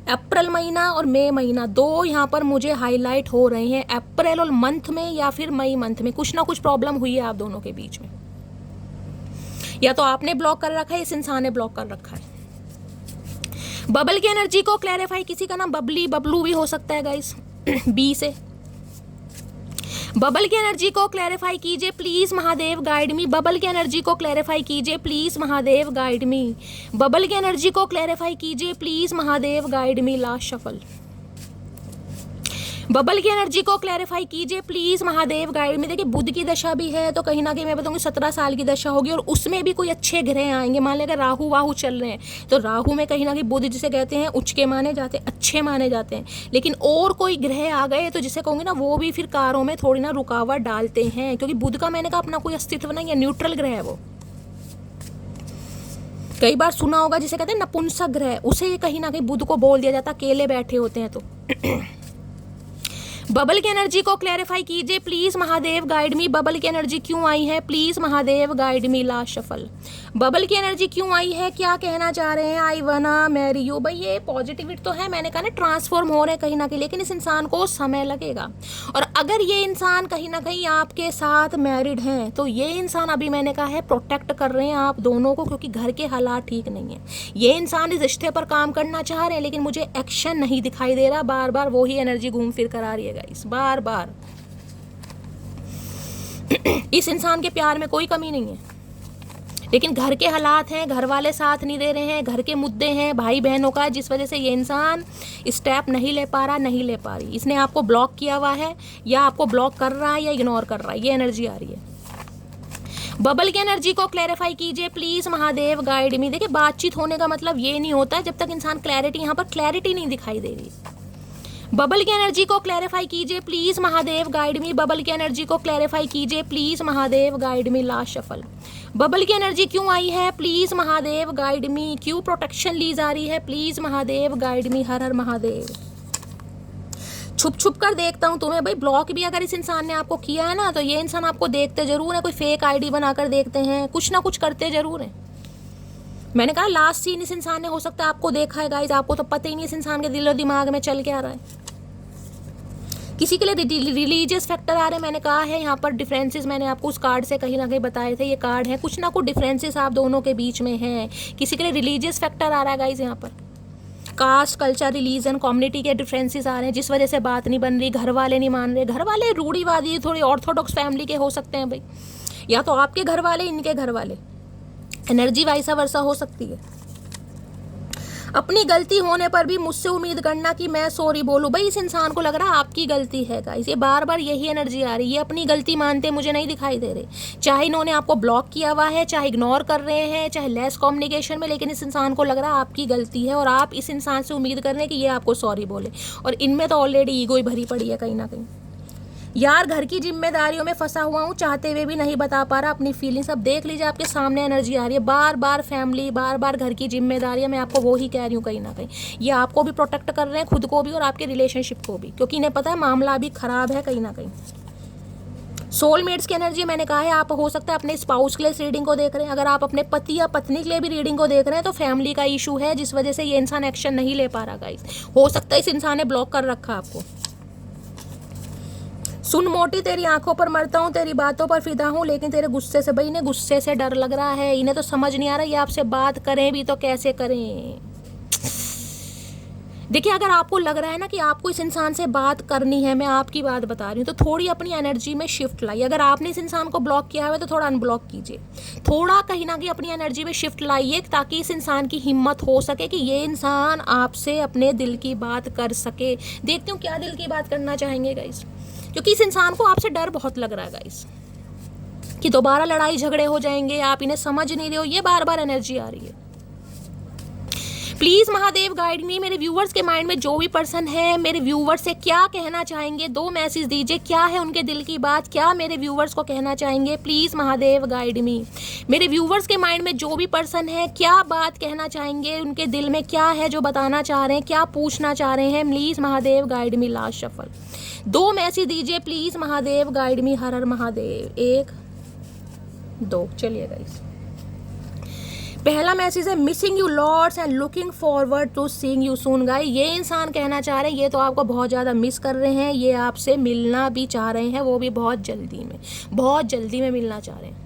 अप्रैल महीना और मई महीना दो यहाँ पर मुझे हाईलाइट हो रहे हैं। अप्रैल और मंथ में या फिर मई मंथ में कुछ ना कुछ प्रॉब्लम हुई है आप दोनों के बीच में, या तो आपने ब्लॉक कर रखा है, इस इंसान ने ब्लॉक कर रखा है। बबल की एनर्जी को क्लैरिफाई, किसी का नाम बबली बबलू भी हो सकता है गाइस, बी से। बबल की एनर्जी को क्लैरिफाई कीजिए please Mahadev guide me. Bubble की एनर्जी को क्लैरिफाई कीजिए please Mahadev guide me. Bubble की एनर्जी को क्लैरिफाई कीजिए please Mahadev guide me. Last shuffle. Bubble की एनर्जी को क्लैरिफाई कीजिए प्लीज महादेव गाइड में। देखिए बुध की दशा भी है, तो कहीं ना कहीं मैं बताऊंगी 17 साल की दशा होगी, और उसमें भी कोई अच्छे ग्रह आएंगे। मान लेगा राहु वाहु चल रहे हैं, तो राहु में कहीं ना कहीं बुध जिसे कहते हैं उच्च माने जाते हैं, अच्छे माने जाते हैं। लेकिन और कोई ग्रह आ गए तो जिसे कहूँगी ना, वो भी फिर कारों में थोड़ी ना रुकावट डालते हैं, क्योंकि बुध का मैंने कहा अपना कोई अस्तित्व नहीं है, न्यूट्रल ग्रह है वो। कई बार सुना होगा जिसे कहते हैं नपुंसक ग्रह, उसे कहीं ना कहीं बुध को बोल दिया जाता, अकेले बैठे होते हैं। तो बबल की एनर्जी को क्लैरिफाई कीजिए please Mahadev guide me. Bubble की एनर्जी क्यों आई है please Mahadev guide me. Last shuffle. Bubble की एनर्जी क्यों आई है, क्या कहना चाह रहे हैं। आई वना मैरी यू। भाई ये पॉजिटिविटी तो है, मैंने कहा ना ट्रांसफॉर्म हो रहे हैं कहीं ना कहीं, लेकिन इस इंसान को समय लगेगा। और अगर ये इंसान कहीं ना कहीं आपके साथ मैरिड हैं, तो ये इंसान अभी मैंने कहा है प्रोटेक्ट कर रहे हैं आप दोनों को, क्योंकि घर के हालात ठीक नहीं है। ये इंसान इस रिश्ते पर काम करना चाह रहे हैं, लेकिन मुझे एक्शन नहीं दिखाई दे रहा। बार बार वही एनर्जी घूम फिर कर आ रही है गाइस, बार बार। इस इंसान के प्यार में कोई कमी नहीं है, लेकिन घर के हालात हैं, घर वाले साथ नहीं दे रहे हैं, घर के मुद्दे हैं भाई बहनों का, जिस वजह से ये इंसान स्टेप नहीं ले पा रहा, नहीं ले पा रही। इसने आपको ब्लॉक किया हुआ है या आपको ब्लॉक कर रहा है या इग्नोर कर रहा है, ये एनर्जी आ रही है। बबल की एनर्जी को क्लैरिफाई कीजिए प्लीज महादेव, गाइड मी। देखिए बातचीत होने का मतलब ये नहीं होता जब तक इंसान क्लैरिटी, यहाँ पर क्लैरिटी नहीं दिखाई दे रही। बबल की एनर्जी को क्लैरिफाई कीजिए please Mahadev, guide me. Bubble की एनर्जी को क्लैरिफाई कीजिए please Mahadev, guide me. Last shuffle. Bubble की एनर्जी क्यों आई है प्लीज महादेव, गाइड मी। क्यों प्रोटेक्शन लीज आ रही है प्लीज महादेव, गाइड मी। हर हर महादेव। छुप छुप कर देखता हूँ तुम्हें। भाई ब्लॉक भी अगर इस इंसान ने आपको किया है ना, तो ये इंसान आपको देखते जरूर है, कोई फेक आईडी बनाकर देखते हैं, कुछ ना कुछ करते जरूर है। मैंने कहा लास्ट सीन इस इंसान ने हो सकता है आपको देखा है गाइज, आपको तो पता ही नहीं इस इंसान के दिल और दिमाग में चल के आ रहा है। किसी के लिए रिलीजियस फैक्टर आ रहे हैं, मैंने कहा है यहाँ पर डिफरेंसेस मैंने आपको उस कार्ड से कहीं ना कहीं बताए थे, ये कार्ड है, कुछ ना कुछ डिफरेंसेस आप दोनों के बीच में हैं। किसी के लिए रिलीजियस फैक्टर आ रहा है गाइज, यहाँ पर कास्ट, कल्चर, रिलीजन, कम्युनिटी के डिफरेंसेस आ रहे हैं, जिस वजह से बात नहीं बन रही, घर वाले नहीं मान रहे। घर वाले रूढ़िवादी, थोड़ी ऑर्थोडॉक्स फैमिली के हो सकते हैं भाई, या तो आपके घर वाले इनके घर वाले, एनर्जी वाइसा वर्सा हो सकती है। अपनी गलती होने पर भी मुझसे उम्मीद करना कि मैं सॉरी बोलूं। भाई इस इंसान को लग रहा है आपकी गलती है गाइस, ये बार बार यही एनर्जी आ रही है, ये अपनी गलती मानते मुझे नहीं दिखाई दे रहे। चाहे इन्होंने आपको ब्लॉक किया हुआ है, चाहे इग्नोर कर रहे हैं, चाहे लेस कम्युनिकेशन में, लेकिन इस इंसान को लग रहा है आपकी गलती है और आप इस इंसान से उम्मीद कर रहे हैं कि ये आपको सॉरी बोले। और इनमें तो ऑलरेडी ईगो ही भरी पड़ी है कहीं ना कहीं। यार घर की जिम्मेदारियों में फंसा हुआ हूँ, चाहते हुए भी नहीं बता पा रहा अपनी फीलिंग्स। अब देख लीजिए आपके सामने एनर्जी आ रही है, बार बार फैमिली, बार बार घर की जिम्मेदारियां। मैं आपको वो ही कह रही हूँ कहीं ना कहीं, ये आपको भी प्रोटेक्ट कर रहे हैं, खुद को भी और आपके रिलेशनशिप को भी, क्योंकि इन्हें पता है मामला अभी खराब है कहीं ना कहीं। सोलमेट्स की एनर्जी मैंने कहा है, आप हो सकता है अपने स्पाउस के लिए इस रीडिंग को देख रहे हैं। अगर आप अपने पति या पत्नी के लिए भी रीडिंग को देख रहे हैं तो फैमिली का इशू है, जिस वजह से ये इंसान एक्शन नहीं ले पा रहा गाइस। हो सकता है इस इंसान ने ब्लॉक कर रखा आपको। सुन मोटी तेरी आंखों पर मरता हूँ, तेरी बातों पर फिदा हूँ, लेकिन तेरे गुस्से से, भाई इन्हें गुस्से से डर लग रहा है। इन्हें तो समझ नहीं आ रहा ये आपसे बात करें भी तो कैसे करें। देखिए अगर आपको लग रहा है ना कि आपको इस इंसान से बात करनी है, मैं आपकी बात बता रही हूँ, तो थोड़ी अपनी एनर्जी में शिफ्ट लाइए। अगर आपने इस इंसान को ब्लॉक किया है तो थोड़ा अनब्लॉक कीजिए, थोड़ा कहीं ना कहीं अपनी एनर्जी में शिफ्ट लाइए, ताकि इस इंसान की हिम्मत हो सके कि ये इंसान आपसे अपने दिल की बात कर सके। देखते हूँ क्या दिल की बात करना चाहेंगे गाइस, क्योंकि इस इंसान को आपसे डर बहुत लग रहा है गाइस कि दोबारा लड़ाई झगड़े हो जाएंगे, आप इन्हें समझ नहीं रहे हो, ये बार बार एनर्जी आ रही है। प्लीज महादेव गाइड मी। मेरे व्यूवर्स के माइंड में जो भी पर्सन है, मेरे व्यूवर्स से क्या कहना चाहेंगे, 2 मैसेज दीजिए। क्या है उनके दिल की बात, क्या मेरे व्यूवर्स को कहना चाहेंगे, प्लीज महादेव गाइड मी। मेरे व्यूवर्स के माइंड में जो भी पर्सन है, क्या बात कहना चाहेंगे, उनके दिल में क्या है जो बताना चाह रहे हैं, क्या पूछना चाह रहे हैं, please Mahadev guide me. Last shuffle. 2 message दीजिए प्लीज महादेव गाइड मी। हर हर महादेव। 1 2 चलिए गाइस। पहला मैसेज है missing you lots and looking forward to seeing you soon. Guys ये इंसान कहना चाह रहे हैं ये तो आपको बहुत ज़्यादा मिस कर रहे हैं, ये आपसे मिलना भी चाह रहे हैं, वो भी बहुत जल्दी में मिलना चाह रहे हैं।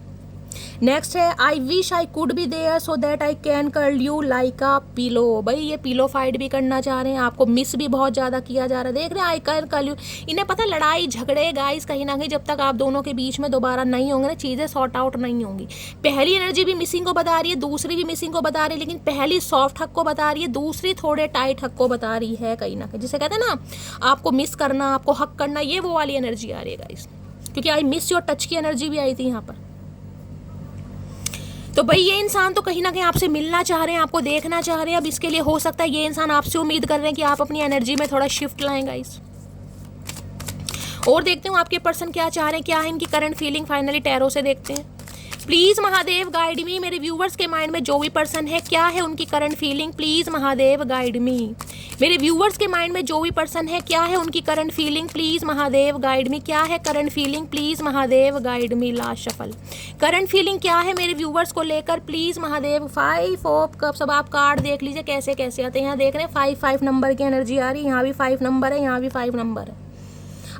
नेक्स्ट है I wish I could be there so that I can curl you like a pillow. भाई ये पिलो फाइट भी करना चाह रहे हैं, आपको मिस भी बहुत ज़्यादा किया जा रहा है। देख रहे हैं आई कैन कर्ल यू। इन्हें पता लड़ाई झगड़े गाइस कहीं ना कहीं जब तक आप दोनों के बीच में दोबारा नहीं होंगे ना, चीज़ें सॉर्ट आउट नहीं होंगी। पहली एनर्जी भी मिसिंग को बता रही है, दूसरी भी मिसिंग को बता रही है, लेकिन पहली सॉफ्ट हक को बता रही है, दूसरी थोड़े टाइट हक को बता रही है कहीं ना कहीं। जिसे कहते हैं ना आपको मिस करना, आपको हक करना, ये वो वाली एनर्जी आ रही है गाइस, क्योंकि आई मिस योर टच की एनर्जी भी आई थी यहाँ पर। तो भाई ये इंसान तो कहीं ना कहीं आपसे मिलना चाह रहे हैं, आपको देखना चाह रहे हैं। अब इसके लिए हो सकता है ये इंसान आपसे उम्मीद कर रहे हैं कि आप अपनी एनर्जी में थोड़ा शिफ्ट लाएं गाइस। और देखते हूँ आपके पर्सन क्या चाह रहे हैं, क्या है इनकी करंट फीलिंग। फाइनली टैरो से देखते हैं। प्लीज महादेव गाइड मी। मेरे व्यूवर्स के माइंड में जो भी पर्सन है, क्या है उनकी current feeling, please Mahadev guide मी। मेरे व्यूवर्स के माइंड में जो भी पर्सन है, क्या है उनकी current feeling, please Mahadev guide मी। क्या है current feeling, please Mahadev guide me. Last shuffle. Current feeling क्या है मेरे व्यूवर्स को लेकर, प्लीज महादेव। 5 of cups. अब आप कार्ड देख लीजिए कैसे कैसे आते हैं। यहाँ देख रहे हैं 5 नंबर की एनर्जी आ रही है, यहाँ भी 5 नंबर है, यहाँ भी 5 नंबर है।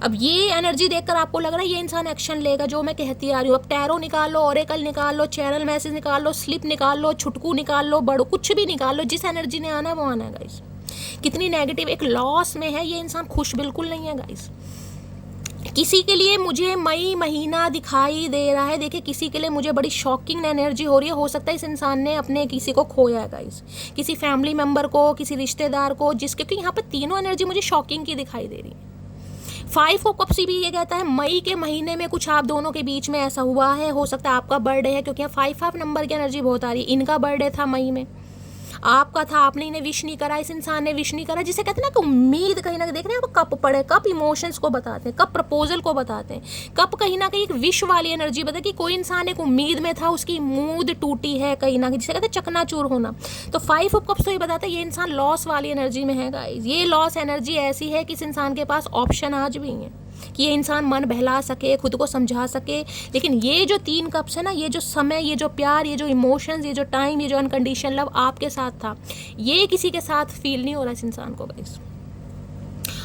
अब ये एनर्जी देखकर आपको लग रहा है ये इंसान एक्शन लेगा, जो मैं कहती आ रही हूँ। अब टैरो निकाल लो, ओरेकल निकाल लो, चैनल मैसेज निकाल लो, स्लिप निकाल लो, छुटकू निकाल लो, बड़ो कुछ भी निकाल लो, जिस एनर्जी ने आना है वो आना है गाइस। कितनी नेगेटिव, एक लॉस में है ये इंसान, खुश बिल्कुल नहीं है गाइस। किसी के लिए मुझे मई महीना दिखाई दे रहा है, देखिए किसी के लिए मुझे बड़ी शॉकिंग एनर्जी हो रही है। हो सकता है इस इंसान ने अपने किसी को खोया है गाइस, किसी फैमिली मेम्बर को, किसी रिश्तेदार को, जिसके, क्योंकि यहाँ पर तीनों एनर्जी मुझे शॉकिंग की दिखाई दे रही है। 5 ऑफ कप्स भी ये कहता है मई के महीने में कुछ आप दोनों के बीच में ऐसा हुआ है। हो सकता है आपका बर्थडे है, क्योंकि यहाँ 5 नंबर की एनर्जी बहुत आ रही है। इनका बर्थडे था मई में, आपका था, आपने इन्हें विश नहीं करा, इस इंसान ने विश नहीं करा, जिसे कहते हैं ना कि उम्मीद कहीं ना कहीं, देख रहे हैं आप, कप पड़े, कप इमोशंस को बताते हैं, कप प्रपोजल को बताते हैं, कप कहीं ना कहीं एक विश वाली एनर्जी बताए कि कोई इंसान एक उम्मीद में था, उसकी उम्मीद टूटी है कहीं ना कहीं, जिसे कहते हैं चकनाचूर होना। तो 5 ऑफ कप्स तो ये बताता है ये इंसान लॉस वाली एनर्जी में है गाइस। ये लॉस एनर्जी ऐसी है कि इस इंसान के पास ऑप्शन आज भी है कि ये इंसान मन बहला सके, खुद को समझा सके, लेकिन ये जो 3 कप्स है ना, ये जो समय, ये जो प्यार, ये जो इमोशंस, ये जो टाइम, ये जो अनकंडीशनल लव आपके साथ था, ये किसी के साथ फील नहीं हो रहा इस इंसान को गाइस।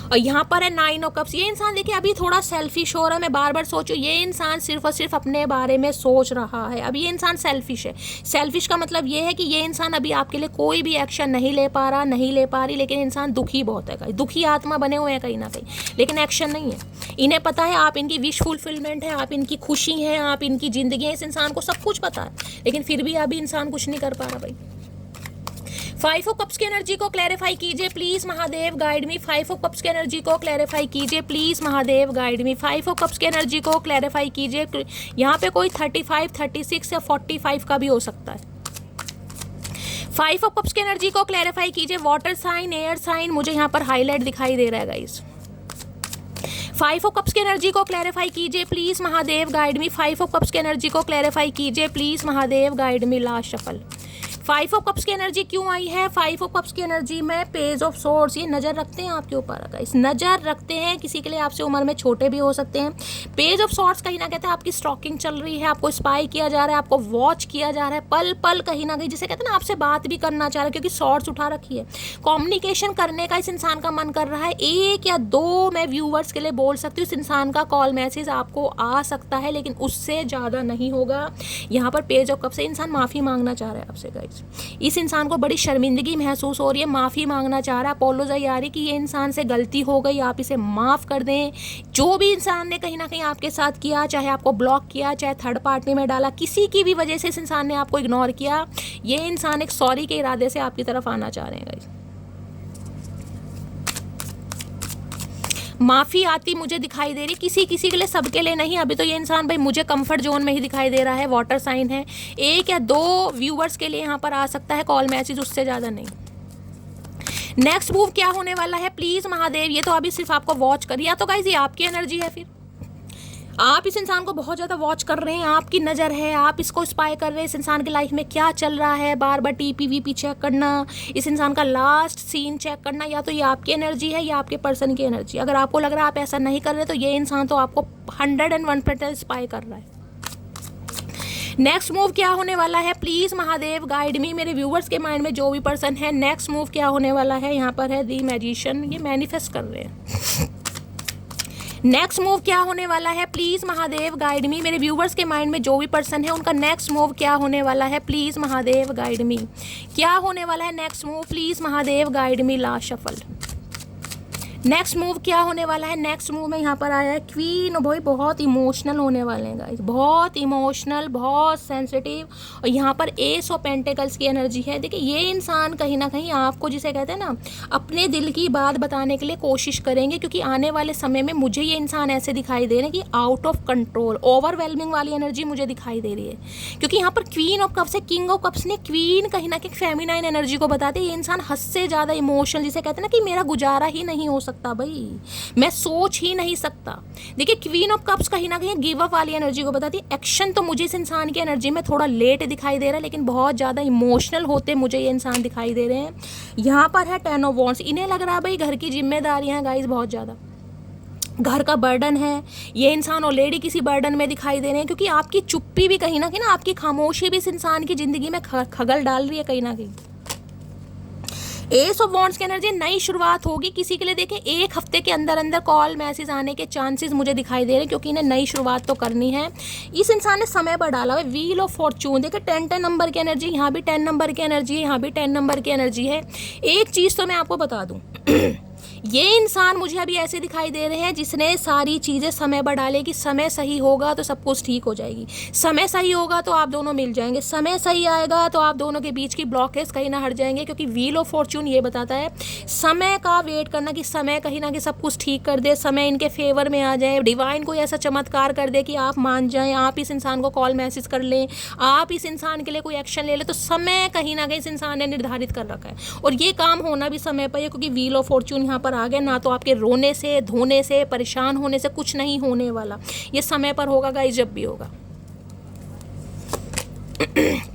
और यहाँ पर है 9 ऑफ कप्स। ये इंसान देखिए अभी थोड़ा सेल्फिश हो रहा है। मैं बार बार सोचूं, ये इंसान सिर्फ और सिर्फ अपने बारे में सोच रहा है। अभी ये इंसान सेल्फिश है। सेल्फिश का मतलब ये है कि ये इंसान अभी आपके लिए कोई भी एक्शन नहीं ले पा रहा, नहीं ले पा रही, लेकिन इंसान दुखी बहुत है कहीं, दुखी आत्मा बने हुए हैं कहीं ना कहीं, लेकिन एक्शन नहीं है। इन्हें पता है आप इनकी विश फुलफिलमेंट है, आप इनकी खुशी है, आप इनकी ज़िंदगी है, इस इंसान को सब कुछ पता है, लेकिन फिर भी अभी इंसान कुछ नहीं कर पा रहा भाई। 5 ऑफ कप्स की एनर्जी को क्लैरिफाई कीजिए please Mahadev, guide me. 5 of cups की एनर्जी को क्लैरिफाई कीजिए please Mahadev, guide me. 5 of cups की एनर्जी को क्लैरिफाई कीजिए। यहाँ पे कोई 35, 36 या 45 का भी हो सकता है। 5 ऑफ कप्स की एनर्जी को क्लैरिफाई कीजिए। वाटर साइन, एयर साइन, मुझे यहाँ पर हाईलाइट दिखाई दे रहा है गाइस। 5 ऑफ कप्स की एनर्जी को क्लैरिफाई कीजिए please Mahadev, guide me. 5 of cups की एनर्जी को क्लैरिफाई कीजिए please Mahadev, guide me. Last shuffle. 5 of cups की एनर्जी क्यों आई है? 5 ऑफ कप्स की एनर्जी में पेज ऑफ सोर्ड्स, ये नज़र रखते हैं आपके ऊपर, गाइस नज़र रखते हैं। किसी के लिए आपसे उम्र में छोटे भी हो सकते हैं। पेज ऑफ सोर्ड्स कहीं ना कहते हैं आपकी स्टॉकिंग चल रही है, आपको स्पाई किया जा रहा है, आपको वॉच किया जा रहा है पल पल कहीं ना कहीं, जिसे कहते हैं ना आपसे बात भी करना चाह रहा है, क्योंकि सोर्ड्स उठा रखी है। कम्युनिकेशन करने का इस इंसान का मन कर रहा है। 1 या 2 मैं व्यूवर्स के लिए बोल सकती हूँ, इस इंसान का कॉल मैसेज आपको आ सकता है, लेकिन उससे ज़्यादा नहीं होगा। यहाँ पर पेज ऑफ कप से इंसान माफ़ी मांगना चाह रहा है आपसे गाइस। इस इंसान को बड़ी शर्मिंदगी महसूस हो रही है, माफ़ी मांगना चाह रहा है, अपोलोजाइज आ रही कि ये इंसान से गलती हो गई, आप इसे माफ़ कर दें। जो भी इंसान ने कहीं ना कहीं आपके साथ किया, चाहे आपको ब्लॉक किया, चाहे थर्ड पार्टी में डाला, किसी की भी वजह से इस इंसान ने आपको इग्नोर किया, ये इंसान एक सॉरी के इरादे से आपकी तरफ आना चाह रहे हैं गाइस। माफ़ी आती मुझे दिखाई दे रही, किसी के लिए, सबके लिए नहीं। अभी तो ये इंसान भाई मुझे कंफर्ट जोन में ही दिखाई दे रहा है। वाटर साइन है, 1 या 2 व्यूवर्स के लिए यहाँ पर आ सकता है कॉल मैसेज, उससे ज़्यादा नहीं। नेक्स्ट मूव क्या होने वाला है प्लीज़ महादेव? ये तो अभी सिर्फ आपको वॉच करिए, या तो गाइस ये आपकी एनर्जी है, फिर आप इस इंसान को बहुत ज़्यादा वॉच कर रहे हैं, आपकी नज़र है, आप इसको स्पाई कर रहे हैं, इस इंसान की लाइफ में क्या चल रहा है, बार बार TP चेक करना, इस इंसान का लास्ट सीन चेक करना। या तो ये आपकी एनर्जी है या आपके पर्सन की एनर्जी। अगर आपको लग रहा है आप ऐसा नहीं कर रहे, तो ये इंसान तो आपको 101% स्पाई कर रहा है। नेक्स्ट मूव क्या होने वाला है प्लीज़ महादेव, गाइड मी। मेरे व्यूवर्स के माइंड में जो भी पर्सन है, नेक्स्ट मूव क्या होने वाला है? यहाँ पर है दी मैजिशियन, ये मैनिफेस्ट कर रहे हैं। नेक्स्ट मूव क्या होने वाला है प्लीज़ महादेव, गाइड मी। मेरे व्यूवर्स के माइंड में जो भी पर्सन है, उनका नेक्स्ट मूव क्या होने वाला है प्लीज़ महादेव, गाइड मी। क्या होने वाला है next move please Mahadev, guide me. Last shuffle. Next move क्या होने वाला है? नेक्स्ट मूव में यहाँ पर आया है क्वीन। भाई बहुत इमोशनल होने वाले हैं गाइस, बहुत इमोशनल, बहुत सेंसिटिव। और यहाँ पर एस ऑफ पेंटिकल्स की एनर्जी है। देखिए ये इंसान कहीं ना कहीं आपको, जिसे कहते हैं ना, अपने दिल की बात बताने के लिए कोशिश करेंगे, क्योंकि आने वाले समय में मुझे ये इंसान ऐसे दिखाई दे रहे हैं कि आउट ऑफ कंट्रोल, ओवरवेलमिंग वाली एनर्जी मुझे दिखाई दे रही है। क्योंकि यहाँ पर क्वीन ऑफ कप्स है, किंग ऑफ कप्स ने क्वीन कहीं ना कहीं फेमिनाइन एनर्जी को बताते हैं। ये इंसान हद से ज़्यादा इमोशनल, जिसे कहते हैं ना कि मेरा गुजारा ही नहीं हो सकता भाई, मैं सोच ही नहीं सकता। देखिए क्वीन ऑफ कप्स कहीं ना कहीं गिव अप वाली एनर्जी को बताती है। एक्शन तो मुझे इस इंसान की एनर्जी में थोड़ा लेट दिखाई दे रहा है, लेकिन बहुत ज़्यादा इमोशनल होते मुझे ये इंसान दिखाई दे रहे हैं। यहाँ पर है 10 ऑफ वॉन्ड्स। इन्हें लग रहा है भाई घर की जिम्मेदारियां हैं गाइस, बहुत ज़्यादा घर का बर्डन है। ये इंसान ऑलरेडी किसी बर्डन में दिखाई दे रहे हैं, क्योंकि आपकी चुप्पी भी कहीं ना कहीं ना, आपकी खामोशी भी इस इंसान की ज़िंदगी में खगल डाल रही है कहीं ना कहीं। एस ऑफ वॉन्ड्स की एनर्जी, नई शुरुआत होगी किसी के लिए। देखिए 1 हफ्ते के अंदर अंदर कॉल मैसेज आने के चांसेस मुझे दिखाई दे रहे हैं, क्योंकि इन्हें नई शुरुआत तो करनी है। इस इंसान ने समय पर डाला है। व्हील ऑफ फॉर्चून, देखिए 10 नंबर की एनर्जी, यहाँ भी 10 नंबर की एनर्जी है, यहाँ भी 10 नंबर की एनर्जी है। एक चीज़ तो मैं आपको बता दूँ, ये इंसान मुझे अभी ऐसे दिखाई दे रहे हैं जिसने सारी चीज़ें समय पर डाले कि समय सही होगा तो सब कुछ ठीक हो जाएगी, समय सही होगा तो आप दोनों मिल जाएंगे, समय सही आएगा तो आप दोनों के बीच की ब्लॉकेज कहीं ना हट जाएंगे। क्योंकि व्हील ऑफ फॉर्च्यून ये बताता है समय का वेट करना, कि समय कहीं ना कहीं सब कुछ ठीक कर दे, समय इनके फेवर में आ जाए, डिवाइन कोई ऐसा चमत्कार कर दे कि आप मान जाएं, आप इस इंसान को कॉल मैसेज कर लें, आप इस इंसान के लिए कोई एक्शन ले लें। तो समय कहीं ना कहीं इस इंसान ने निर्धारित कर रखा है और ये काम होना भी समय पर है, क्योंकि व्हील ऑफ फॉर्च्यून यहाँ पर आ गया। ना तो आपके रोने से, धोने से, परेशान होने से कुछ नहीं होने वाला, ये समय पर होगा गाइस, जब भी होगा।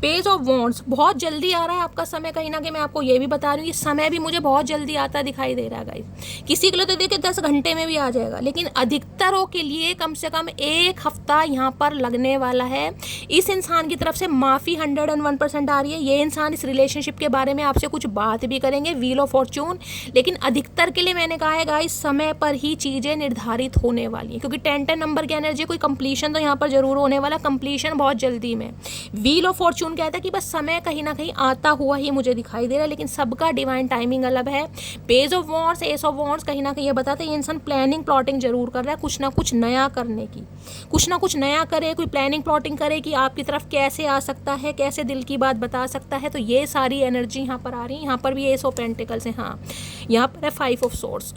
पेज ऑफ वॉन्ड्स बहुत जल्दी आ रहा है आपका समय, कहीं ना कहीं मैं आपको ये भी बता रही हूँ, ये समय भी मुझे बहुत जल्दी आता दिखाई दे रहा है गाइस। किसी के लिए तो देखिए 10 घंटे में भी आ जाएगा, लेकिन अधिकतरों के लिए कम से कम 1 हफ्ता यहाँ पर लगने वाला है। इस इंसान की तरफ से माफ़ी 101% आ रही है। ये इंसान इस रिलेशनशिप के बारे में आपसे कुछ बात भी करेंगे, व्हील ऑफ फॉर्च्यून, लेकिन अधिकतर के लिए मैंने कहा है गाइस समय पर ही चीज़ें निर्धारित होने वाली हैं, क्योंकि 10 नंबर की एनर्जी, कोई कंप्लीशन तो यहाँ पर जरूर होने वाला, कंप्लीशन बहुत जल्दी में। व्हील ऑफ फॉर्च्यून कहता है कि बस समय कहीं ना कहीं आता हुआ ही मुझे दिखाई दे रहा है, लेकिन सबका डिवाइन टाइमिंग अलग है। Page of wands, S of wands कहीं ना कहीं ये बताता है ये इंसान प्लानिंग प्लॉटिंग जरूर कर रहा है, कुछ ना कुछ नया करने की, कुछ ना कुछ नया करे, कोई प्लानिंग प्लॉटिंग करे कि आपकी तरफ कैसे आ सकता है, कैसे दिल की बात बता सकता है। तो ये सारी एनर्जी यहाँ पर आ रही है। यहाँ पर भी एस ऑफ पेंटिकल्स है, हाँ यहाँ पर है 5 ऑफ सोर्ड्स।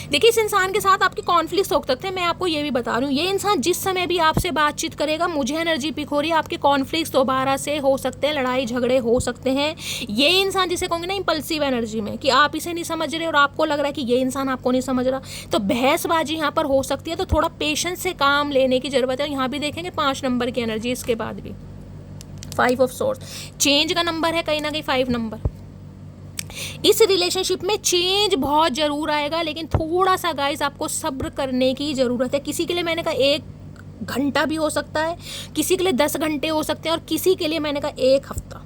देखिए इस इंसान के साथ आपके कॉन्फ्लिक्ट हो सकते हैं, मैं आपको ये भी बता रही हूँ। ये इंसान जिस समय भी आपसे बातचीत करेगा, मुझे एनर्जी पिक हो रही है, आपके कॉन्फ्लिक्ट दोबारा से हो सकते हैं, लड़ाई झगड़े हो सकते हैं। ये इंसान जिसे कहूँगे ना इंपल्सिव एनर्जी में, कि आप इसे नहीं समझ रहे और आपको लग रहा है कि ये इंसान आपको नहीं समझ रहा, तो बहसबाजी यहाँ पर हो सकती है। तो थोड़ा पेशेंस से काम लेने की ज़रूरत है। यहाँ भी देखेंगे 5 नंबर की एनर्जी, इसके बाद भी 5 ऑफ सोर्ड्स, चेंज का नंबर है कहीं ना कहीं 5 नंबर। इस रिलेशनशिप में चेंज बहुत ज़रूर आएगा, लेकिन थोड़ा सा गाइस आपको सब्र करने की ज़रूरत है। किसी के लिए मैंने कहा 1 घंटा भी हो सकता है, किसी के लिए 10 घंटे हो सकते हैं, और किसी के लिए मैंने कहा 1 हफ्ता।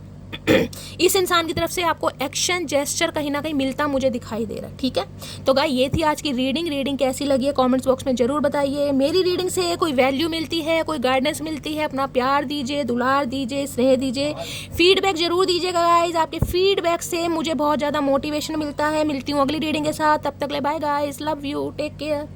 इस इंसान की तरफ से आपको एक्शन जेस्चर कहीं ना कहीं मिलता मुझे दिखाई दे रहा है, ठीक है। तो गाइस ये थी आज की रीडिंग कैसी लगी है कमेंट्स बॉक्स में ज़रूर बताइए। मेरी रीडिंग से कोई वैल्यू मिलती है, कोई गाइडेंस मिलती है, अपना प्यार दीजिए, दुलार दीजिए, स्नेह दीजिए, फीडबैक जरूर दीजिएगा गाइस। आपके फीडबैक से मुझे बहुत ज़्यादा मोटिवेशन मिलता है। मिलती हूँ अगली रीडिंग के साथ, तब तक ले bye guys, love you, take care.